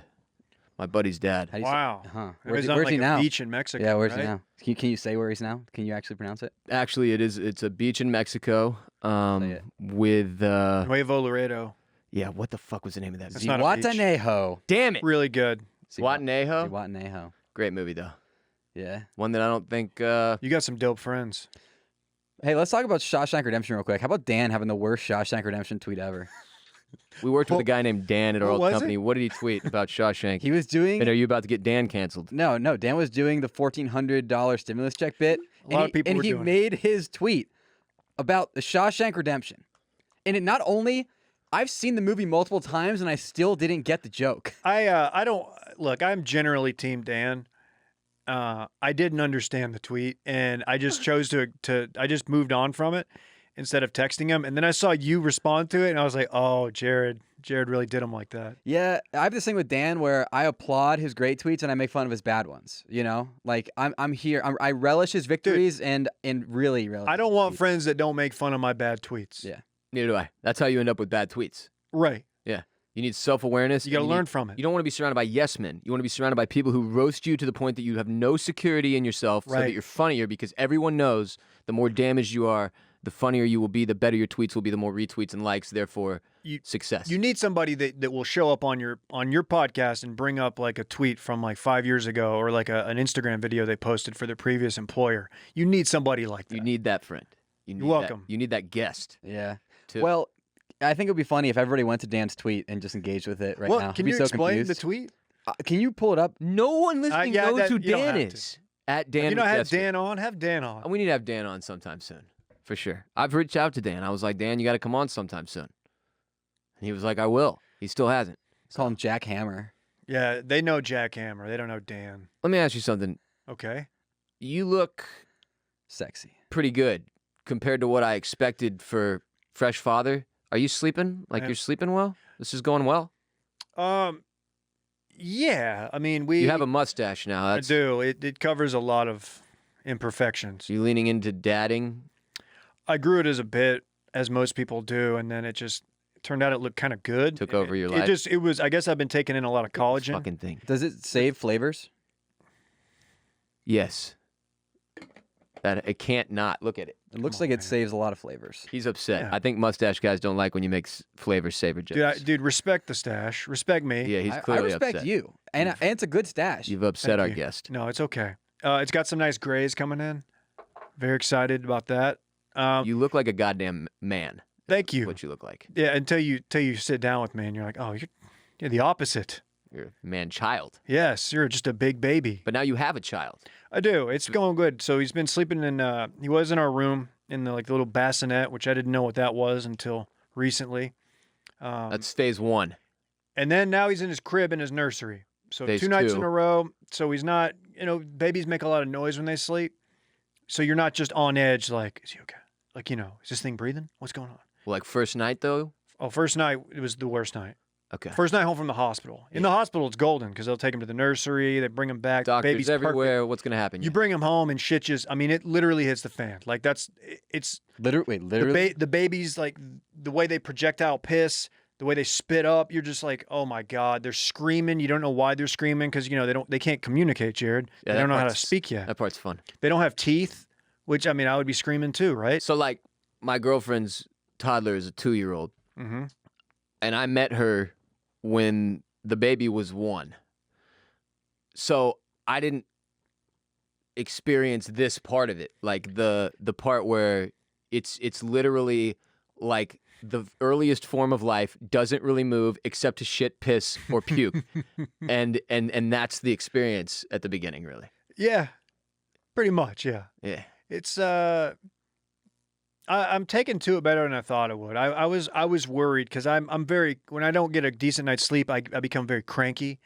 S2: My buddy's dad.
S3: How do you
S1: Wow.
S3: Say, huh.
S1: It was on
S3: Where's
S1: like
S3: he
S1: a
S3: now?
S1: beach in Mexico.
S3: Yeah, where's
S1: right?
S3: he now? Can you say where he's now? Can you actually pronounce it?
S2: Actually, it's a beach in Mexico.
S3: it.
S2: With
S1: Nuevo Laredo.
S2: yeah, what the fuck was the name of that?
S1: That's not a beach.
S3: Zihuatanejo.
S2: Damn it,
S1: Really good.
S2: Zihuatanejo.
S3: Zihuatanejo.
S2: Great movie though.
S3: Yeah.
S2: One that I don't think.
S1: You got some dope friends.
S3: Hey, let's talk about Shawshank Redemption real quick. How about Dan having the worst Shawshank Redemption tweet ever?
S2: We worked with a guy named Dan at our
S1: what
S2: old
S1: was
S2: company.
S1: it?
S2: What did he tweet about Shawshank?
S3: He was doing
S2: And are you about to get Dan canceled?
S3: no. Dan was doing the $1,400 stimulus check bit.
S1: A lot of people
S3: and
S1: were
S3: he
S1: doing it.
S3: made his tweet about the Shawshank Redemption. And it not only I've seen the movie multiple times and I still didn't get the joke.
S1: I don't look. I'm generally Team Dan. I didn't understand the tweet, and I just chose to. I just moved on from it instead of texting him. And then I saw you respond to it, and I was like, "Oh, Jared really did him like that."
S3: Yeah, I have this thing with Dan where I applaud his great tweets and I make fun of his bad ones. You know, like I'm here. I relish his victories and really relish.
S1: I don't
S3: his
S1: want
S3: tweets.
S1: friends that don't make fun of my bad tweets.
S3: Yeah.
S2: Neither do I. That's how you end up with bad tweets.
S1: Right.
S2: Yeah. You need self-awareness.
S1: You got to
S2: and
S1: learn
S2: need-
S1: from it.
S2: You don't want to be surrounded by yes men. You want to be surrounded by people who roast you to the point that you have no security in yourself so that
S1: Right.
S2: you're funnier because everyone knows the more damaged you are, the funnier you will be, the better your tweets will be, the more retweets and likes, therefore success.
S1: You need somebody that will show up on your podcast and bring up like a tweet from like 5 years ago or like an Instagram video they posted for their previous employer. You need somebody like that.
S2: You need that friend. You need
S1: You're welcome.
S2: You need that guest.
S3: Yeah.
S2: Too.
S3: Well, I think it would be funny if everybody went to Dan's tweet and just engaged with it right
S1: Well,
S3: now.
S1: can
S3: I'd be
S1: you
S3: so
S1: explain
S3: confused.
S1: the tweet?
S3: Can you pull it up?
S2: No one listening
S1: yeah,
S2: knows who
S1: you don't
S2: Dan
S1: have to.
S2: is. At Dan.
S1: You know, have
S2: Majeski.
S1: Dan on. Have Dan on.
S2: We need to have Dan on sometime soon, for sure. I've reached out to Dan. I was like, Dan, you got to come on sometime soon. And he was like, I will. He still hasn't.
S3: Call him Jack Hammer.
S1: Yeah, they know Jack Hammer. They don't know Dan.
S2: Let me ask you something.
S1: Okay.
S2: You look
S3: Sexy.
S2: pretty good compared to what I expected for fresh father. Are you sleeping? Like
S1: Yeah.
S2: you're sleeping well? This is going well?
S1: Yeah. I mean,
S2: You have a mustache now.
S1: I
S2: That's
S1: do. It covers a lot of imperfections.
S2: you leaning into dadding.
S1: I grew it as a bit, as most people do, and then it just turned out it looked kind of good.
S2: Took over your
S1: It
S2: life.
S1: just, it was, I guess I've been taking in a lot of collagen.
S2: Fucking thing.
S3: Does it save flavors?
S2: Yes. That it can't not. Look at it.
S3: It looks
S1: Come
S3: like
S1: on,
S3: it
S1: man.
S3: saves a lot of flavors.
S2: He's upset.
S1: Yeah.
S2: I think mustache guys don't like when you make flavor saver jokes.
S1: Dude, respect the stash. Respect me.
S2: Yeah, he's
S3: I
S2: clearly
S3: respect
S2: upset.
S3: you, and it's a good stash.
S2: You've upset
S1: Thank
S2: our
S1: you.
S2: guest.
S1: No, it's okay. It's got some nice grays coming in. Very excited about that.
S2: You look like a goddamn man.
S1: Thank you.
S2: What you look like.
S1: Yeah, until you sit down with me and you're like, oh, you're the opposite.
S2: You're a man child.
S1: Yes, you're just a big baby.
S2: But now you have a child.
S1: I do. It's going good. So he's been sleeping in. He was in our room in the little bassinet, which I didn't know what that was until recently.
S2: That's phase one.
S1: And then now he's in his crib in his nursery. So
S2: Phase
S1: 2 nights
S2: two.
S1: in a row. So he's not. Babies make a lot of noise when they sleep. So you're not just on edge. Like, is he okay? Like, is this thing breathing? What's going on?
S2: Like first night though.
S1: Oh, first night it was the worst night.
S2: Okay.
S1: First night home from the hospital. In the hospital, it's golden because they'll take him to the nursery. They bring him back. The
S2: Doctors
S1: baby's perfect.
S2: everywhere. What's gonna happen?
S1: You bring him home and shit just. I mean, it literally hits the fan. Like it's
S3: Literally.
S1: the baby's like the way they projectile piss, the way they spit up. You're just like, oh my god, they're screaming. You don't know why they're screaming because they can't communicate, Jared.
S2: Yeah,
S1: they
S2: that
S1: don't know how to
S2: part's-
S1: speak yet.
S2: That part's fun.
S1: They don't have teeth, which I mean, I would be screaming too, right?
S2: So like my girlfriend's toddler is a 2-year-old,
S1: Mm-hmm.
S2: and I met her when the baby was 1. So I didn't experience this part of it, like the part where it's literally like the earliest form of life doesn't really move except to shit, piss, or puke, and that's the experience at the beginning, really.
S1: Yeah, pretty much. Yeah.
S2: Yeah.
S1: It's I'm taking to it better than I thought I would. I was worried because I'm very when I don't get a decent night's sleep, I become very cranky,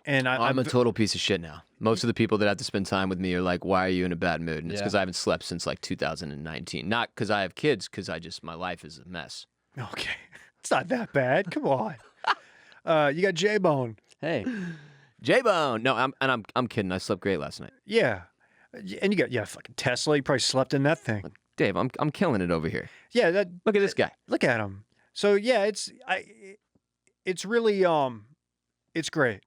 S1: and
S2: I'm a total piece of shit now. Most of the people that have to spend time with me are like, "Why are you in a bad mood?" And it's
S3: Yeah.
S2: because I haven't slept since like 2019. Not because I have kids, because my life is a mess.
S1: Okay, it's not that bad. Come on. You got J-Bone.
S3: Hey,
S2: J-Bone. No, I'm kidding. I slept great last night.
S1: Yeah, and you got fucking Tesla. You probably slept in that thing.
S2: Dave, I'm killing it over here.
S1: Yeah, that.
S2: Look at this guy.
S1: Look at him. So yeah, it's really it's great.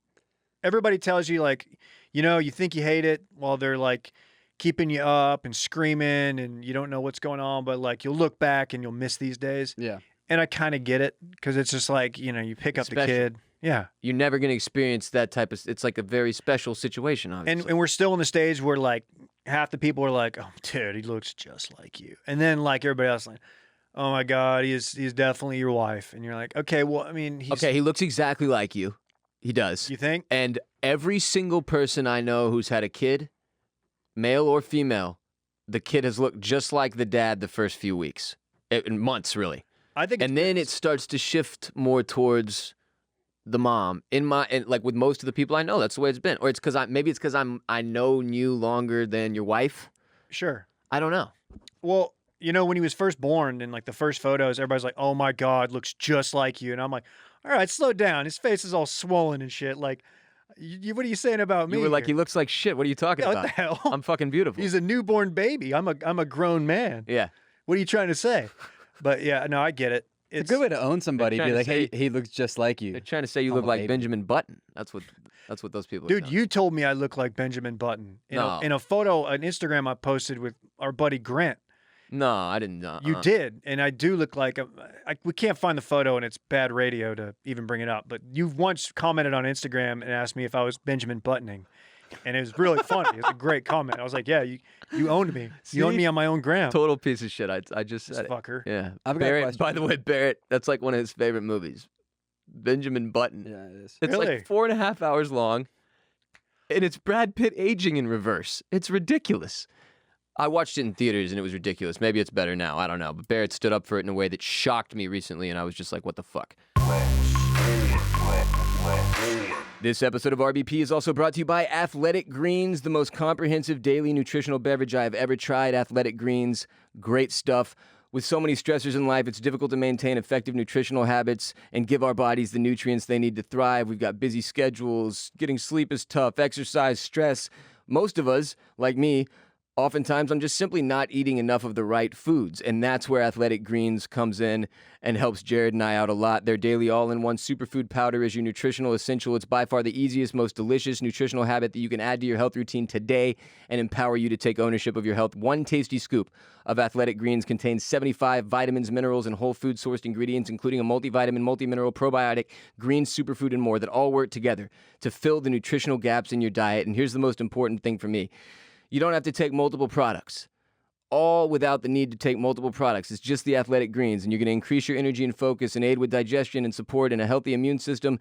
S1: Everybody tells you like, you think you hate it while they're like keeping you up and screaming and you don't know what's going on, but like you'll look back and you'll miss these days.
S3: yeah.
S1: And I kind of get it because it's just like, you pick up the
S2: Special.
S1: kid. Yeah.
S2: You're never gonna experience that type of. It's like a very special situation, obviously.
S1: And we're still in the stage where like half the people are like, oh, dude, he looks just like you. And then like everybody else like, oh my God, he's definitely your wife. And you're like, okay, well, I mean,
S2: he looks exactly like you. He does.
S1: You think?
S2: And every single person I know who's had a kid, male or female, the kid has looked just like the dad the first few weeks, in months really.
S1: I think
S2: And then it starts to shift more towards the mom. And like with most of the people I know, that's the way it's been. Or it's because I know you longer than your wife.
S1: sure.
S2: I don't know.
S1: Well, when he was first born in like the first photos, everybody's like, oh my God, looks just like you. And I'm like, all right, slow down. His face is all swollen and shit. Like, what are you saying about me?
S2: You were like,
S1: here?
S2: he looks like shit. What are you talking
S1: Yeah, what
S2: about?
S1: the hell?
S2: I'm fucking beautiful.
S1: He's a newborn baby. I'm a grown man.
S2: Yeah.
S1: What are you trying to say? But yeah, no, I get it.
S3: It's a good way to own somebody.
S2: trying
S3: Be
S2: to
S3: like,
S2: say-
S3: hey, he looks just like you.
S2: They're trying to say you
S3: I'm
S2: look
S3: a
S2: like
S3: baby.
S2: Benjamin Button. That's what those people are
S1: Dude,
S2: saying.
S1: you told me I look like Benjamin Button
S2: No.
S1: in a photo, an Instagram I posted with our buddy Grant.
S2: No, I didn't know.
S1: You did, and I do look like we can't find the photo, and it's bad radio to even bring it up. But you once commented on Instagram and asked me if I was Benjamin Buttoning, and it was really funny. It was a great comment. I was like, "Yeah, you owned me. You owned
S2: See?
S1: me on my own gram,
S2: Total piece of shit. I just
S1: this
S2: said it.
S1: fucker."
S2: Yeah.
S3: I've got a
S2: Barrett,
S3: question.
S2: by the way, Barrett, that's like one of his favorite movies. Benjamin Button.
S3: Yeah, it is.
S2: It's
S1: Really?
S2: like 4.5 hours long, and it's Brad Pitt aging in reverse. It's ridiculous. I watched it in theaters, and it was ridiculous. Maybe it's better now. I don't know. But Barrett stood up for it in a way that shocked me recently, and I was just like, what the fuck? This episode of RBP is also brought to you by Athletic Greens, the most comprehensive daily nutritional beverage I have ever tried. Athletic Greens, great stuff. With so many stressors in life, it's difficult to maintain effective nutritional habits and give our bodies the nutrients they need to thrive. We've got busy schedules, getting sleep is tough, exercise, stress. Most of us, like me, oftentimes I'm just simply not eating enough of the right foods, and that's where Athletic Greens comes in and helps Jared and I out a lot. Their daily all-in-one superfood powder is your nutritional essential. It's by far the easiest, most delicious nutritional habit that you can add to your health routine today and empower you to take ownership of your health. One tasty scoop of Athletic Greens contains 75 vitamins, minerals, and whole food-sourced ingredients, including a multivitamin, multimineral, probiotic, green superfood, and more that all work together to fill the nutritional gaps in your diet. And here's the most important thing for me. You don't have to take multiple products, all without the need to take multiple products. It's just the Athletic Greens, and you're going to increase your energy and focus and aid with digestion and support and a healthy immune system.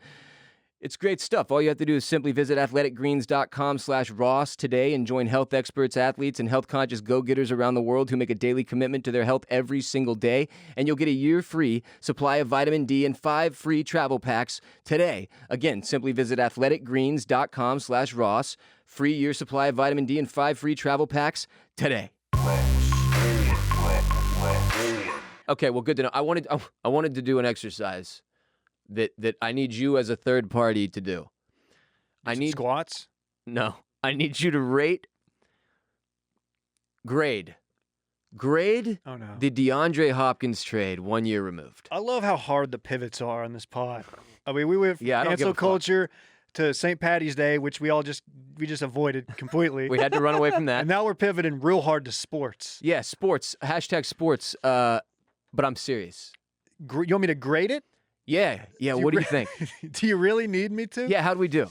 S2: It's great stuff. All you have to do is simply visit athleticgreens.com/Ross today and join health experts, athletes, and health-conscious go-getters around the world who make a daily commitment to their health every single day. And you'll get a year-free supply of vitamin D and 5 free travel packs today. Again, simply visit athleticgreens.com/Ross. Free year supply of vitamin D and 5 free travel packs today. Okay, well, good to know. I wanted to do an exercise that I need you as a third party to do. I need
S1: squats.
S2: No, I need you to grade
S1: Oh no.
S2: the DeAndre Hopkins trade 1 year removed.
S1: I love how hard the pivots are on this pod. I mean, we went from
S2: Yeah, I don't give
S1: cancel
S2: a fuck.
S1: culture to St. Patty's Day, which we just avoided completely.
S2: We had to run away from that.
S1: And now we're pivoting real hard to sports.
S2: Yeah, sports. Hashtag sports. But I'm serious.
S1: You want me to grade it?
S2: Yeah. What do you think?
S1: Do you really need me to?
S2: Yeah, how do we do?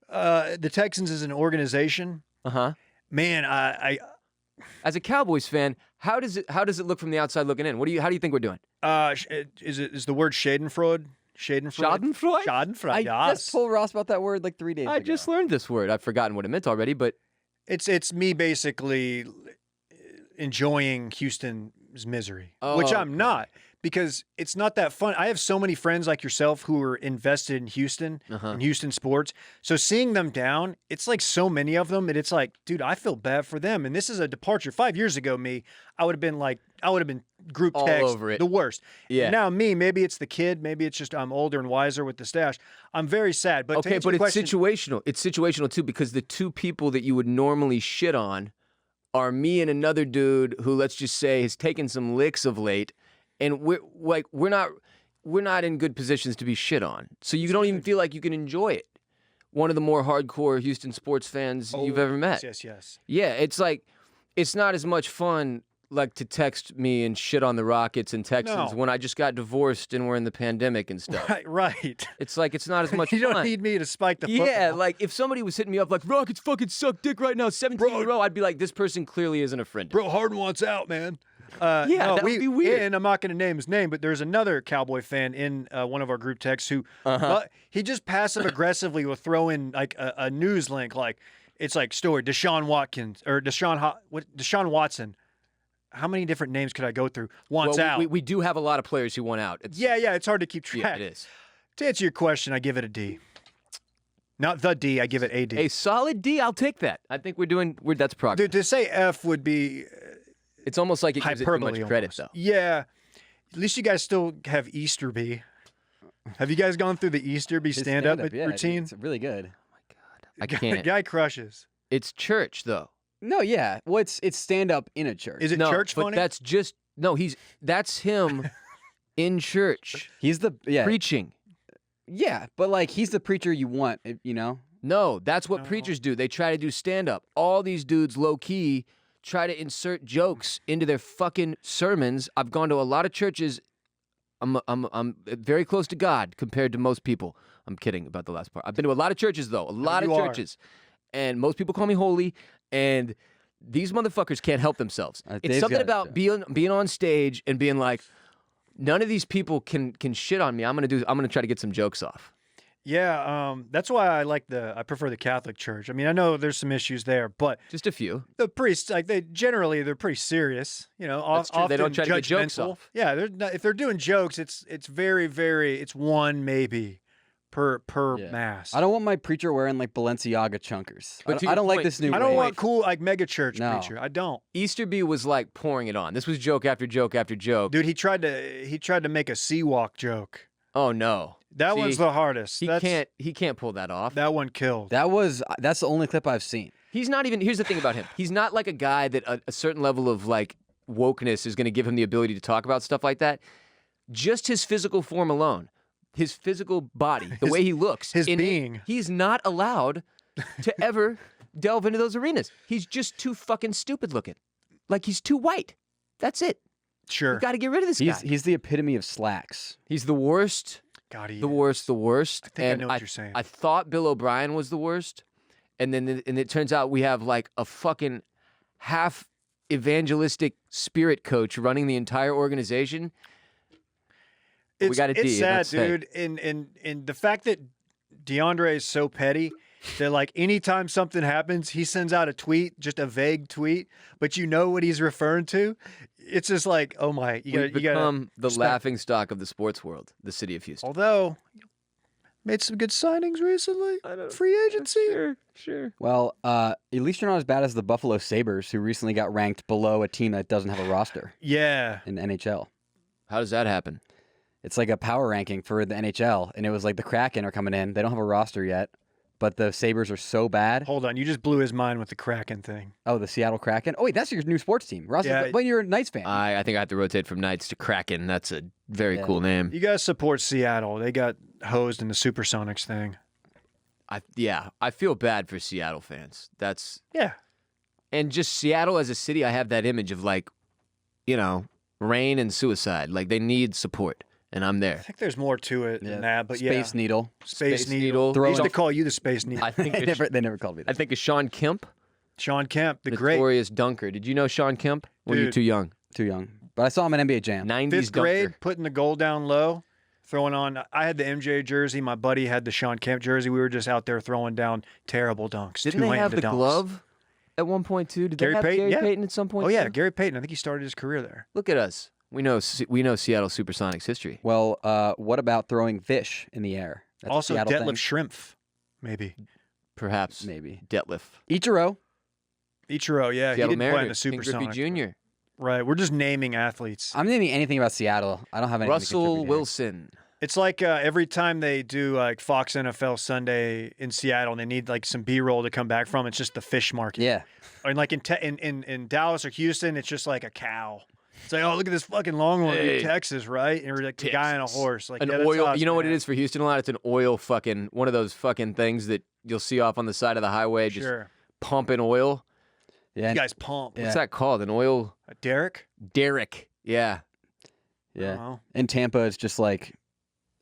S1: The Texans is an organization.
S2: Uh-huh.
S1: Man, I
S2: As a Cowboys fan, how does it look from the outside looking in? How do you think we're doing?
S1: is the word Schadenfreude?
S2: Schadenfreude?
S1: Schadenfreude.
S3: I
S1: yes.
S3: just told Ross about that word like 3 days ago.
S2: I just learned this word. I've forgotten what it meant already, but
S1: It's me basically enjoying Houston is misery,
S2: Oh,
S1: which I'm
S2: okay.
S1: not, because it's not that fun. I have so many friends like yourself who are invested in Houston and Houston sports. So seeing them down, it's like so many of them, and it's like, dude, I feel bad for them. And this is a departure. 5 years ago, I would have been group
S2: All
S1: text
S2: over it.
S1: the worst.
S2: Yeah.
S1: Now maybe it's the kid, maybe it's just I'm older and wiser with the stash. I'm very sad. But to
S2: Okay,
S1: answer
S2: but
S1: your
S2: it's
S1: question,
S2: situational. It's situational too, because the two people that you would normally shit on are me and another dude who, let's just say, has taken some licks of late, and we're not in good positions to be shit on. So you don't even feel like you can enjoy it. One of the more hardcore Houston sports fans you've ever met.
S1: Yes.
S2: Yeah, it's like it's not as much fun like to text me and shit on the Rockets and Texans
S1: No.
S2: when I just got divorced and we're in the pandemic and stuff.
S1: Right.
S2: It's like it's not as much
S1: You
S2: fun.
S1: don't need me to spike the
S2: Yeah,
S1: football.
S2: like if somebody was hitting me up like Rockets fucking suck dick right now, 17 in a row, I'd be like, this person clearly isn't a friend.
S1: Bro, Harden wants out, man.
S2: Yeah, that would be weird.
S1: And I'm not going to name his name, but there's another Cowboy fan in one of our group texts who he just passive aggressively will throw in like a news link, like it's like story Deshaun Watson. How many different names could I go through? Wants
S2: Well,
S1: out.
S2: we do have a lot of players who want out.
S1: Yeah, it's hard to keep track.
S2: Yeah, it is.
S1: To answer your question, I give it a D. Not the D, I give it a D.
S2: A solid D, I'll take that. I think that's progress.
S1: Dude, to say F would be
S2: It's almost like it gives it too
S1: hyperbole
S2: much credit,
S1: almost.
S2: though.
S1: Yeah. At least you guys still have Easterby. Have you guys gone through the Easterby
S3: His
S1: stand-up
S3: stand-up, yeah,
S1: routine?
S3: It's really good.
S2: I
S1: The
S2: can't.
S1: guy crushes.
S2: It's church, though.
S3: No, yeah. Well, it's stand up in a church.
S1: Is it
S2: No,
S1: church
S2: but
S1: funny?
S2: that's him in church
S3: He's the
S2: preaching.
S3: yeah, but like he's the preacher you want, you know.
S2: No, that's what
S1: No.
S2: preachers do. They try to do stand up. All these dudes, low key, try to insert jokes into their fucking sermons. I've gone to a lot of churches. I'm very close to God compared to most people. I'm kidding about the last part. I've been to a lot of churches though, a lot of
S1: you are.
S2: churches, and most people call me holy. And these motherfuckers can't help themselves. It's
S3: Dave's
S2: something
S3: got it,
S2: about being on stage and being like, none of these people can shit on me. I'm gonna try to get some jokes off.
S1: Yeah, that's why I prefer the Catholic Church. I mean, I know there's some issues there, but
S2: Just a few.
S1: the priests, like they're pretty serious. You know,
S2: That's true. They don't
S1: often
S2: try to get jokes
S1: judgmental.
S2: off.
S1: Yeah, if they're doing jokes, it's very, very, it's one maybe per
S3: Yeah.
S1: mass.
S3: I don't want my preacher wearing like Balenciaga chunkers.
S2: But to
S3: I
S2: your
S3: don't like
S2: point-
S3: this new.
S1: I don't
S3: wave.
S1: want cool like mega church
S3: No.
S1: preacher. I don't.
S2: Easterby was like pouring it on. This was joke after joke after joke.
S1: Dude, he tried to make a sea walk joke.
S2: Oh no,
S1: That
S2: See,
S1: one's the hardest.
S2: he can't pull that off.
S1: That one killed.
S3: That's the only clip I've seen.
S2: He's not even. Here's the thing about him. He's not like a guy that a certain level of like wokeness is going to give him the ability to talk about stuff like that. Just his physical form alone, his physical body, the way he looks,
S1: his
S2: innate,
S1: being.
S2: he's not allowed to ever delve into those arenas. He's just too fucking stupid looking. Like he's too white. That's it.
S1: Sure.
S2: You got to get rid of this guy.
S3: He's the epitome of slacks.
S2: He's the worst.
S1: God, he
S2: The
S1: is.
S2: worst, the worst.
S1: I think I
S2: and
S1: know what you're saying.
S2: I thought Bill O'Brien was the worst, and then it turns out we have like a fucking half evangelistic spirit coach running the entire organization. We got a D,
S1: It's
S2: and
S1: sad,
S2: that's sad.
S1: dude. And the fact that DeAndre is so petty that like anytime something happens, he sends out a tweet, just a vague tweet, but you know what he's referring to. It's just like, oh my,
S2: We've
S1: you gotta
S2: become the
S1: respect-
S2: laughing stock of the sports world, the city of Houston.
S1: Although made some good signings recently. Free agency.
S2: Sure.
S3: Well, at least you're not as bad as the Buffalo Sabres, who recently got ranked below a team that doesn't have a roster
S1: Yeah.
S3: in the NHL.
S2: How does that happen?
S3: It's like a power ranking for the NHL, and it was like the Kraken are coming in. They don't have a roster yet, but the Sabres are so bad.
S1: Hold on, you just blew his mind with the Kraken thing.
S3: Oh, the Seattle Kraken. Oh, wait, that's your new sports team. Ross,
S1: Yeah.
S3: when you're a Knights fan.
S2: I think I have to rotate from Knights to Kraken. That's a very
S3: Yeah.
S2: cool name.
S1: You guys support Seattle. They got hosed in the Supersonics thing.
S2: I feel bad for Seattle fans.
S1: Yeah.
S2: And just Seattle as a city, I have that image of like, rain and suicide. Like they need support, and I'm
S1: I
S2: there.
S1: think there's more to it than that, but
S3: Space
S1: yeah.
S3: Needle.
S1: Space
S2: Space
S1: Needle.
S2: Needle.
S1: I used
S3: Throwing-
S1: to call you the Space Needle.
S2: I think
S3: They never called me that.
S2: I think of Sean Kemp,
S1: Sean Kemp, the great
S2: notorious dunker. Did you know Sean Kemp? When you're
S1: Dude.
S2: too young.
S3: Too young. But I saw him in NBA Jam.
S2: 90s
S1: fifth
S2: dunker.
S1: grade, putting the goal down low, throwing on. I had the MJ jersey. My buddy had the Sean Kemp jersey. We were just out there throwing down terrible dunks.
S2: Didn't
S1: Tulane
S2: they have
S1: to
S2: the
S1: dunks.
S2: glove? at one point too? Did
S1: Gary
S2: they have
S1: Payton?
S2: Gary
S1: Yeah.
S2: Payton at some point?
S1: Oh yeah,
S2: too?
S1: Gary Payton. I think he started his career there.
S2: Look at us. We know Seattle Supersonics history.
S3: Well, what about throwing fish in the air? That's a
S1: Also,
S3: Seattle
S1: Detlef
S3: thing.
S1: Shrimpf, maybe.
S2: Perhaps
S3: Maybe.
S2: Detlef.
S3: Ichiro.
S1: Ichiro, yeah,
S2: Seattle
S1: he didn't play in the
S2: Mariners. King Griffey
S1: Supersonics.
S2: Jr.
S1: Right, we're just naming athletes.
S3: I'm naming anything about Seattle. I don't have anything to
S2: Russell
S3: contribute here.
S2: Wilson.
S1: It's like every time they do like Fox NFL Sunday in Seattle, and they need like some B-roll to come back from. It's just the fish market.
S3: Yeah.
S1: Or like in Dallas or Houston, it's just like a cow. It's like, oh, look at this fucking longhorn
S2: Hey.
S1: in Texas, right? And you're like the guy on a
S2: Texas.
S1: horse, like
S2: An
S1: yeah, that's
S2: oil.
S1: us,
S2: You know what it
S1: man.
S2: is for Houston a lot? It's an oil fucking one of those fucking things that you'll see off on the side of the highway, just
S1: Sure.
S2: pumping oil.
S3: Yeah.
S1: You guys pump.
S3: Yeah.
S2: What's that called? An oil
S1: Derek?
S2: derrick. Yeah.
S3: Yeah.
S1: Oh.
S3: In Tampa, it's just like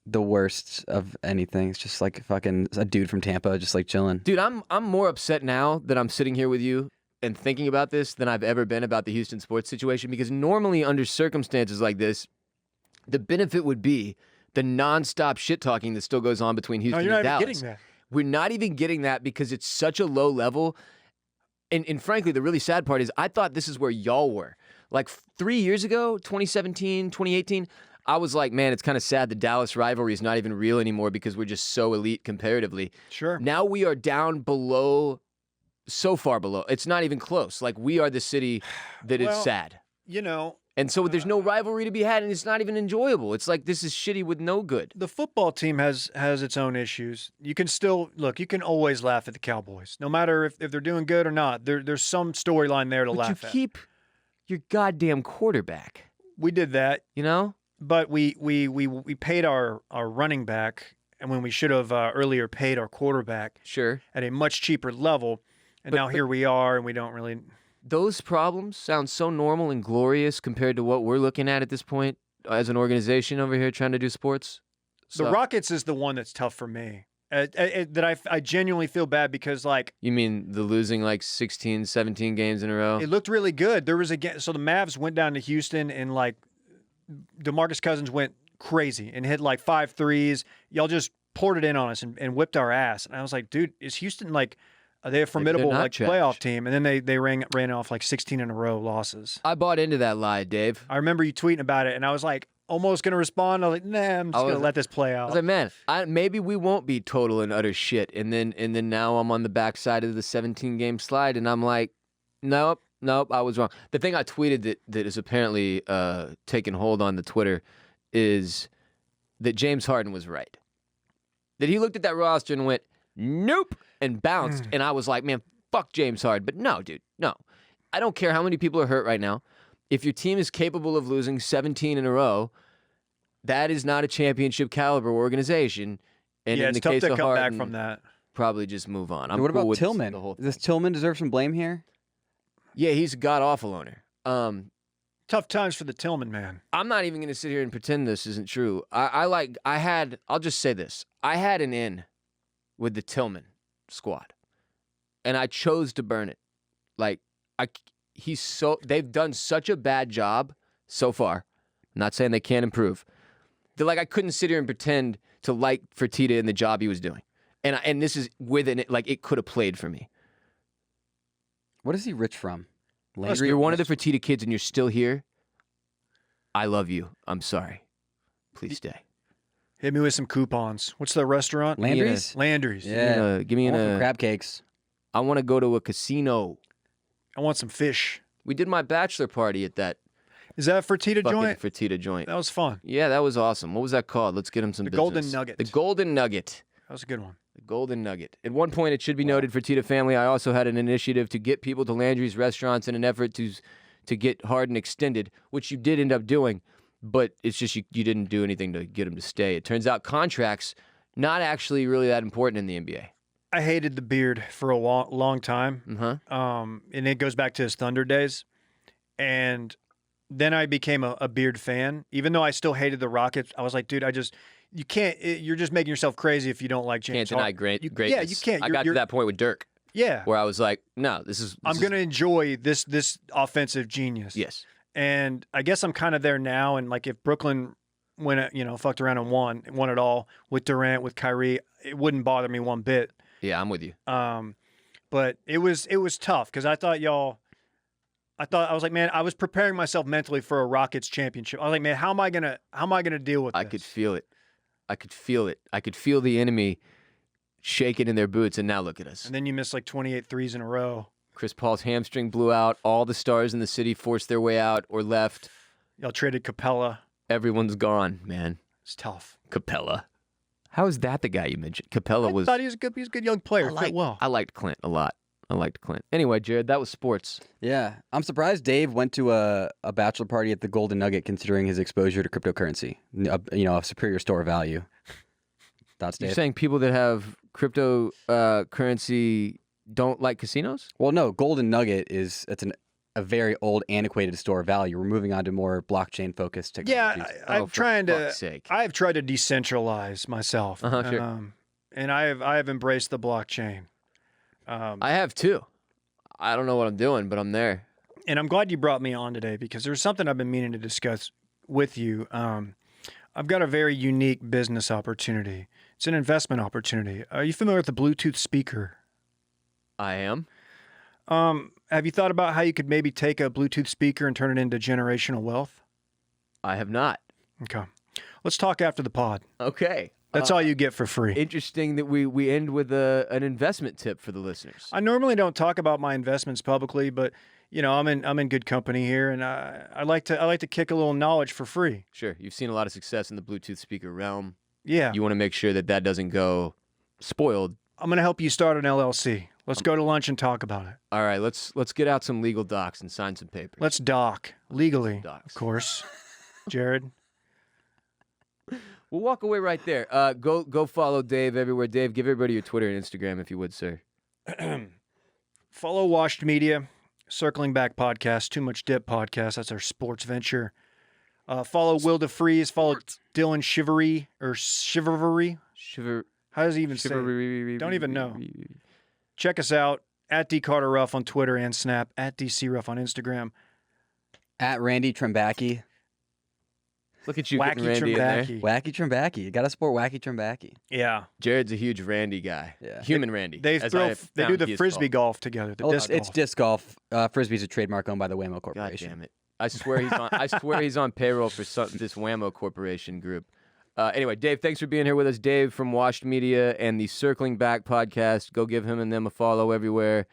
S3: the worst of anything. It's just like fucking a dude from Tampa just like chilling.
S2: Dude, I'm more upset now that I'm sitting here with you and thinking about this than I've ever been about the Houston sports situation, because normally under circumstances like this, the benefit would be the nonstop shit talking that still goes on between
S1: No,
S2: Houston
S1: you're not
S2: and
S1: even
S2: Dallas.
S1: getting that.
S2: We're not even getting that because it's such a low level. And frankly, the really sad part is I thought this is where y'all were. Like 3 years ago, 2017, 2018, I was like, man, it's kind of sad the Dallas rivalry is not even real anymore because we're just so elite comparatively.
S1: Sure.
S2: Now we are down below, so far below. It's not even close. Like we are the city that is
S1: Well,
S2: sad.
S1: You know,
S2: And so there's no rivalry to be had and it's not even enjoyable. It's like this is shitty with no good.
S1: the football team has its own issues. You can still look. You can always laugh at the Cowboys, no matter if they're doing good or not. There's some storyline there to
S2: But you
S1: laugh at.
S2: keep your goddamn quarterback,
S1: We did that,
S2: you know?
S1: but we paid our running back, and when we should have earlier paid our quarterback
S2: Sure.
S1: at a much cheaper level, and
S2: But-
S1: now here we are, and we don't really.
S2: Those problems sound so normal and glorious compared to what we're looking at this point as an organization over here trying to do sports.
S1: The
S2: So-
S1: Rockets is the one that's tough for me. That I genuinely feel bad because like
S2: You mean the losing like 16, 17 games in a row?
S1: it looked really good. There was so the Mavs went down to Houston and like DeMarcus Cousins went crazy and hit like 5 threes. Y'all just poured it in on us and whipped our ass. And I was like, dude, is Houston like are they a formidable
S2: not
S1: like
S2: trash.
S1: playoff team? And then they ran off like 16 in a row losses.
S2: I bought into that lie, Dave.
S1: I remember you tweeting about it, and I was like almost gonna respond. I was like, nah, I'm just gonna let this play
S2: I
S1: out.
S2: was like, man, maybe we won't be total and utter shit. And then now I'm on the backside of the 17 game slide, and I'm like, nope, I was wrong. The thing I tweeted that is apparently taken hold on the Twitter is that James Harden was right. That he looked at that roster and went, nope, and bounced. And I was like, man, fuck James Harden. But no, dude, no. I don't care how many people are hurt right now. If your team is capable of losing 17 in a row, that is not a championship caliber organization. And
S1: yeah,
S2: in
S1: it's
S2: the
S1: tough
S2: case
S1: to
S2: of
S1: come
S2: Harden,
S1: back from that.
S2: probably just move on. I'm
S3: what
S2: cool
S3: about
S2: with
S3: Tillman?
S2: the whole
S3: Does
S2: thing.
S3: Tillman deserve some blame here?
S2: Yeah, he's a god-awful owner.
S1: Tough times for the Tillman man.
S2: I'm not even going to sit here and pretend this isn't true. I'll just say this. I had an in with the Tillman squad, and I chose to burn it. Like, they've done such a bad job so far. I'm not saying they can't improve. That like I couldn't sit here and pretend to like Fertitta in the job he was doing. And this is within it, like it could have played for me.
S3: What is he rich from?
S2: If you're one of the Fertitta kids and you're still here, I love you. I'm sorry. Please stay.
S1: Hit me with some coupons. What's the restaurant?
S3: Landry's?
S1: Landry's.
S3: Yeah.
S2: Give me
S3: I want some
S2: a
S3: crab cakes.
S2: I want to go to a casino.
S1: I want some fish.
S2: We did my bachelor party at that
S1: Is that a Fertitta
S2: fucking
S1: joint?
S2: Fertitta joint.
S1: That was fun.
S2: Yeah, that was awesome. What was that called? Let's get him some
S1: The
S2: business.
S1: Golden Nugget.
S2: The Golden Nugget.
S1: That was a good one.
S2: The Golden Nugget. At one point, it should be noted, Fertitta family, I also had an initiative to get people to Landry's restaurants in an effort to get Harden extended, which you did end up doing, but it's just you didn't do anything to get him to stay. It turns out contracts not actually really that important in the NBA.
S1: I hated the beard for a long time.
S2: Uh-huh.
S1: And it goes back to his Thunder days. And then I became a beard fan. Even though I still hated the Rockets, I was like, dude, you can't, you're just making yourself crazy if you don't like James
S2: Can't deny
S1: Harden.
S2: greatness.
S1: Yeah, you can't.
S2: I got to that point with Dirk
S1: Yeah.
S2: where I was like, no,
S1: I'm going to enjoy this offensive genius.
S2: Yes.
S1: And I guess I'm kind of there now. And like if Brooklyn went, fucked around and won it all with Durant, with Kyrie, it wouldn't bother me one bit.
S2: Yeah, I'm with you.
S1: But But it was tough because I was like, man, I was preparing myself mentally for a Rockets championship. I was like, man, how am I gonna deal with this?
S2: I could feel it. I could feel the enemy shaking in their boots, and now look at us.
S1: And then you missed like 28 threes in a row.
S2: Chris Paul's hamstring blew out. All the stars in the city forced their way out or left.
S1: Y'all traded Capella.
S2: Everyone's gone, man.
S1: It's tough.
S2: Capella. How is that the guy you mentioned? Capella
S1: I thought he was a good young player. Fit well.
S2: I liked Clint a lot. Anyway, Jared, that was sports.
S3: Yeah, I'm surprised Dave went to a bachelor party at the Golden Nugget, considering his exposure to cryptocurrency. A superior store of value. Thoughts, Dave?
S2: You're saying people that have cryptocurrency don't like casinos?
S3: Well, no. Golden Nugget it's a very old, antiquated store of value. We're moving on to more blockchain-focused technologies.
S1: Yeah, I've tried to decentralize myself.
S2: Sure.
S1: And I have embraced the blockchain.
S2: I have too. I don't know what I'm doing, but I'm there.
S1: And I'm glad you brought me on today because there's something I've been meaning to discuss with you. I've got a very unique business opportunity. It's an investment opportunity. Are you familiar with the Bluetooth speaker?
S2: I am.
S1: Have you thought about how you could maybe take a Bluetooth speaker and turn it into generational wealth?
S2: I have not.
S1: Okay. Let's talk after the pod.
S2: Okay.
S1: That's all you get for free.
S2: Interesting that we end with an investment tip for the listeners.
S1: I normally don't talk about my investments publicly, but I'm in good company here, and I like to kick a little knowledge for free.
S2: Sure. You've seen a lot of success in the Bluetooth speaker realm.
S1: Yeah.
S2: You want to make sure that doesn't go spoiled.
S1: I'm going to help you start an LLC. Let's go to lunch and talk about it.
S2: All right, let's get out some legal docs and sign some papers.
S1: Let's dock legally,
S2: Docs.
S1: of course. Jared.
S2: We'll walk away right there. Go follow Dave everywhere. Dave, give everybody your Twitter and Instagram if you would, sir.
S1: Follow Washed Media, Circling Back Podcast, Too Much Dip Podcast. That's our sports venture. Follow Will DeFreeze. Follow Dylan Shivery or Shivery. How does he even say it? Don't even know. Check us out at D Carter Ruff on Twitter and Snap, at DC Ruff on Instagram.
S3: At Randy Trembacki.
S2: Look at you
S1: Wacky
S2: getting Randy in there.
S1: Trembacki.
S3: Wacky Trembacki. You got to support Wacky Trembacki.
S1: Yeah.
S2: Jared's a huge Randy guy.
S3: Yeah.
S2: Human Randy.
S1: They
S2: as I have
S1: do
S2: found
S1: the
S2: he is
S1: frisbee
S2: called.
S1: golf together. The disc golf.
S3: It's disc golf. Frisbee's a trademark owned by the Waymo
S2: God
S3: Corporation.
S2: damn it. I swear he's on payroll for this Whammo Corporation group. Anyway, Dave, thanks for being here with us. Dave from Washed Media and the Circling Back podcast. Go give him and them a follow everywhere.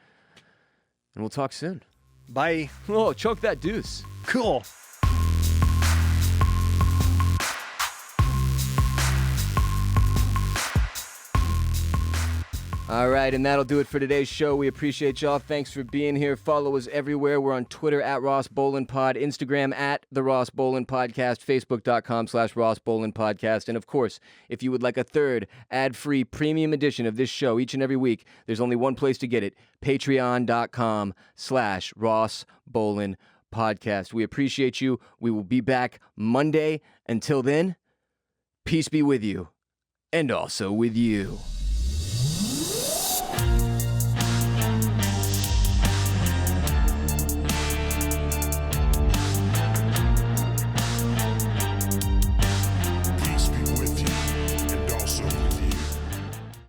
S2: And we'll talk soon.
S1: Bye.
S2: Oh, choke that deuce.
S1: Cool.
S2: All right, and that'll do it for today's show. We appreciate y'all. Thanks for being here. Follow us everywhere. We're on Twitter at Ross Bolen Pod, Instagram at The Ross Bolen Podcast, Facebook.com/Ross Bolen Podcast. And of course, if you would like a third ad-free premium edition of this show each and every week, there's only one place to get it, Patreon.com/Ross Bolen Podcast. We appreciate you. We will be back Monday. Until then, peace be with you and also with you.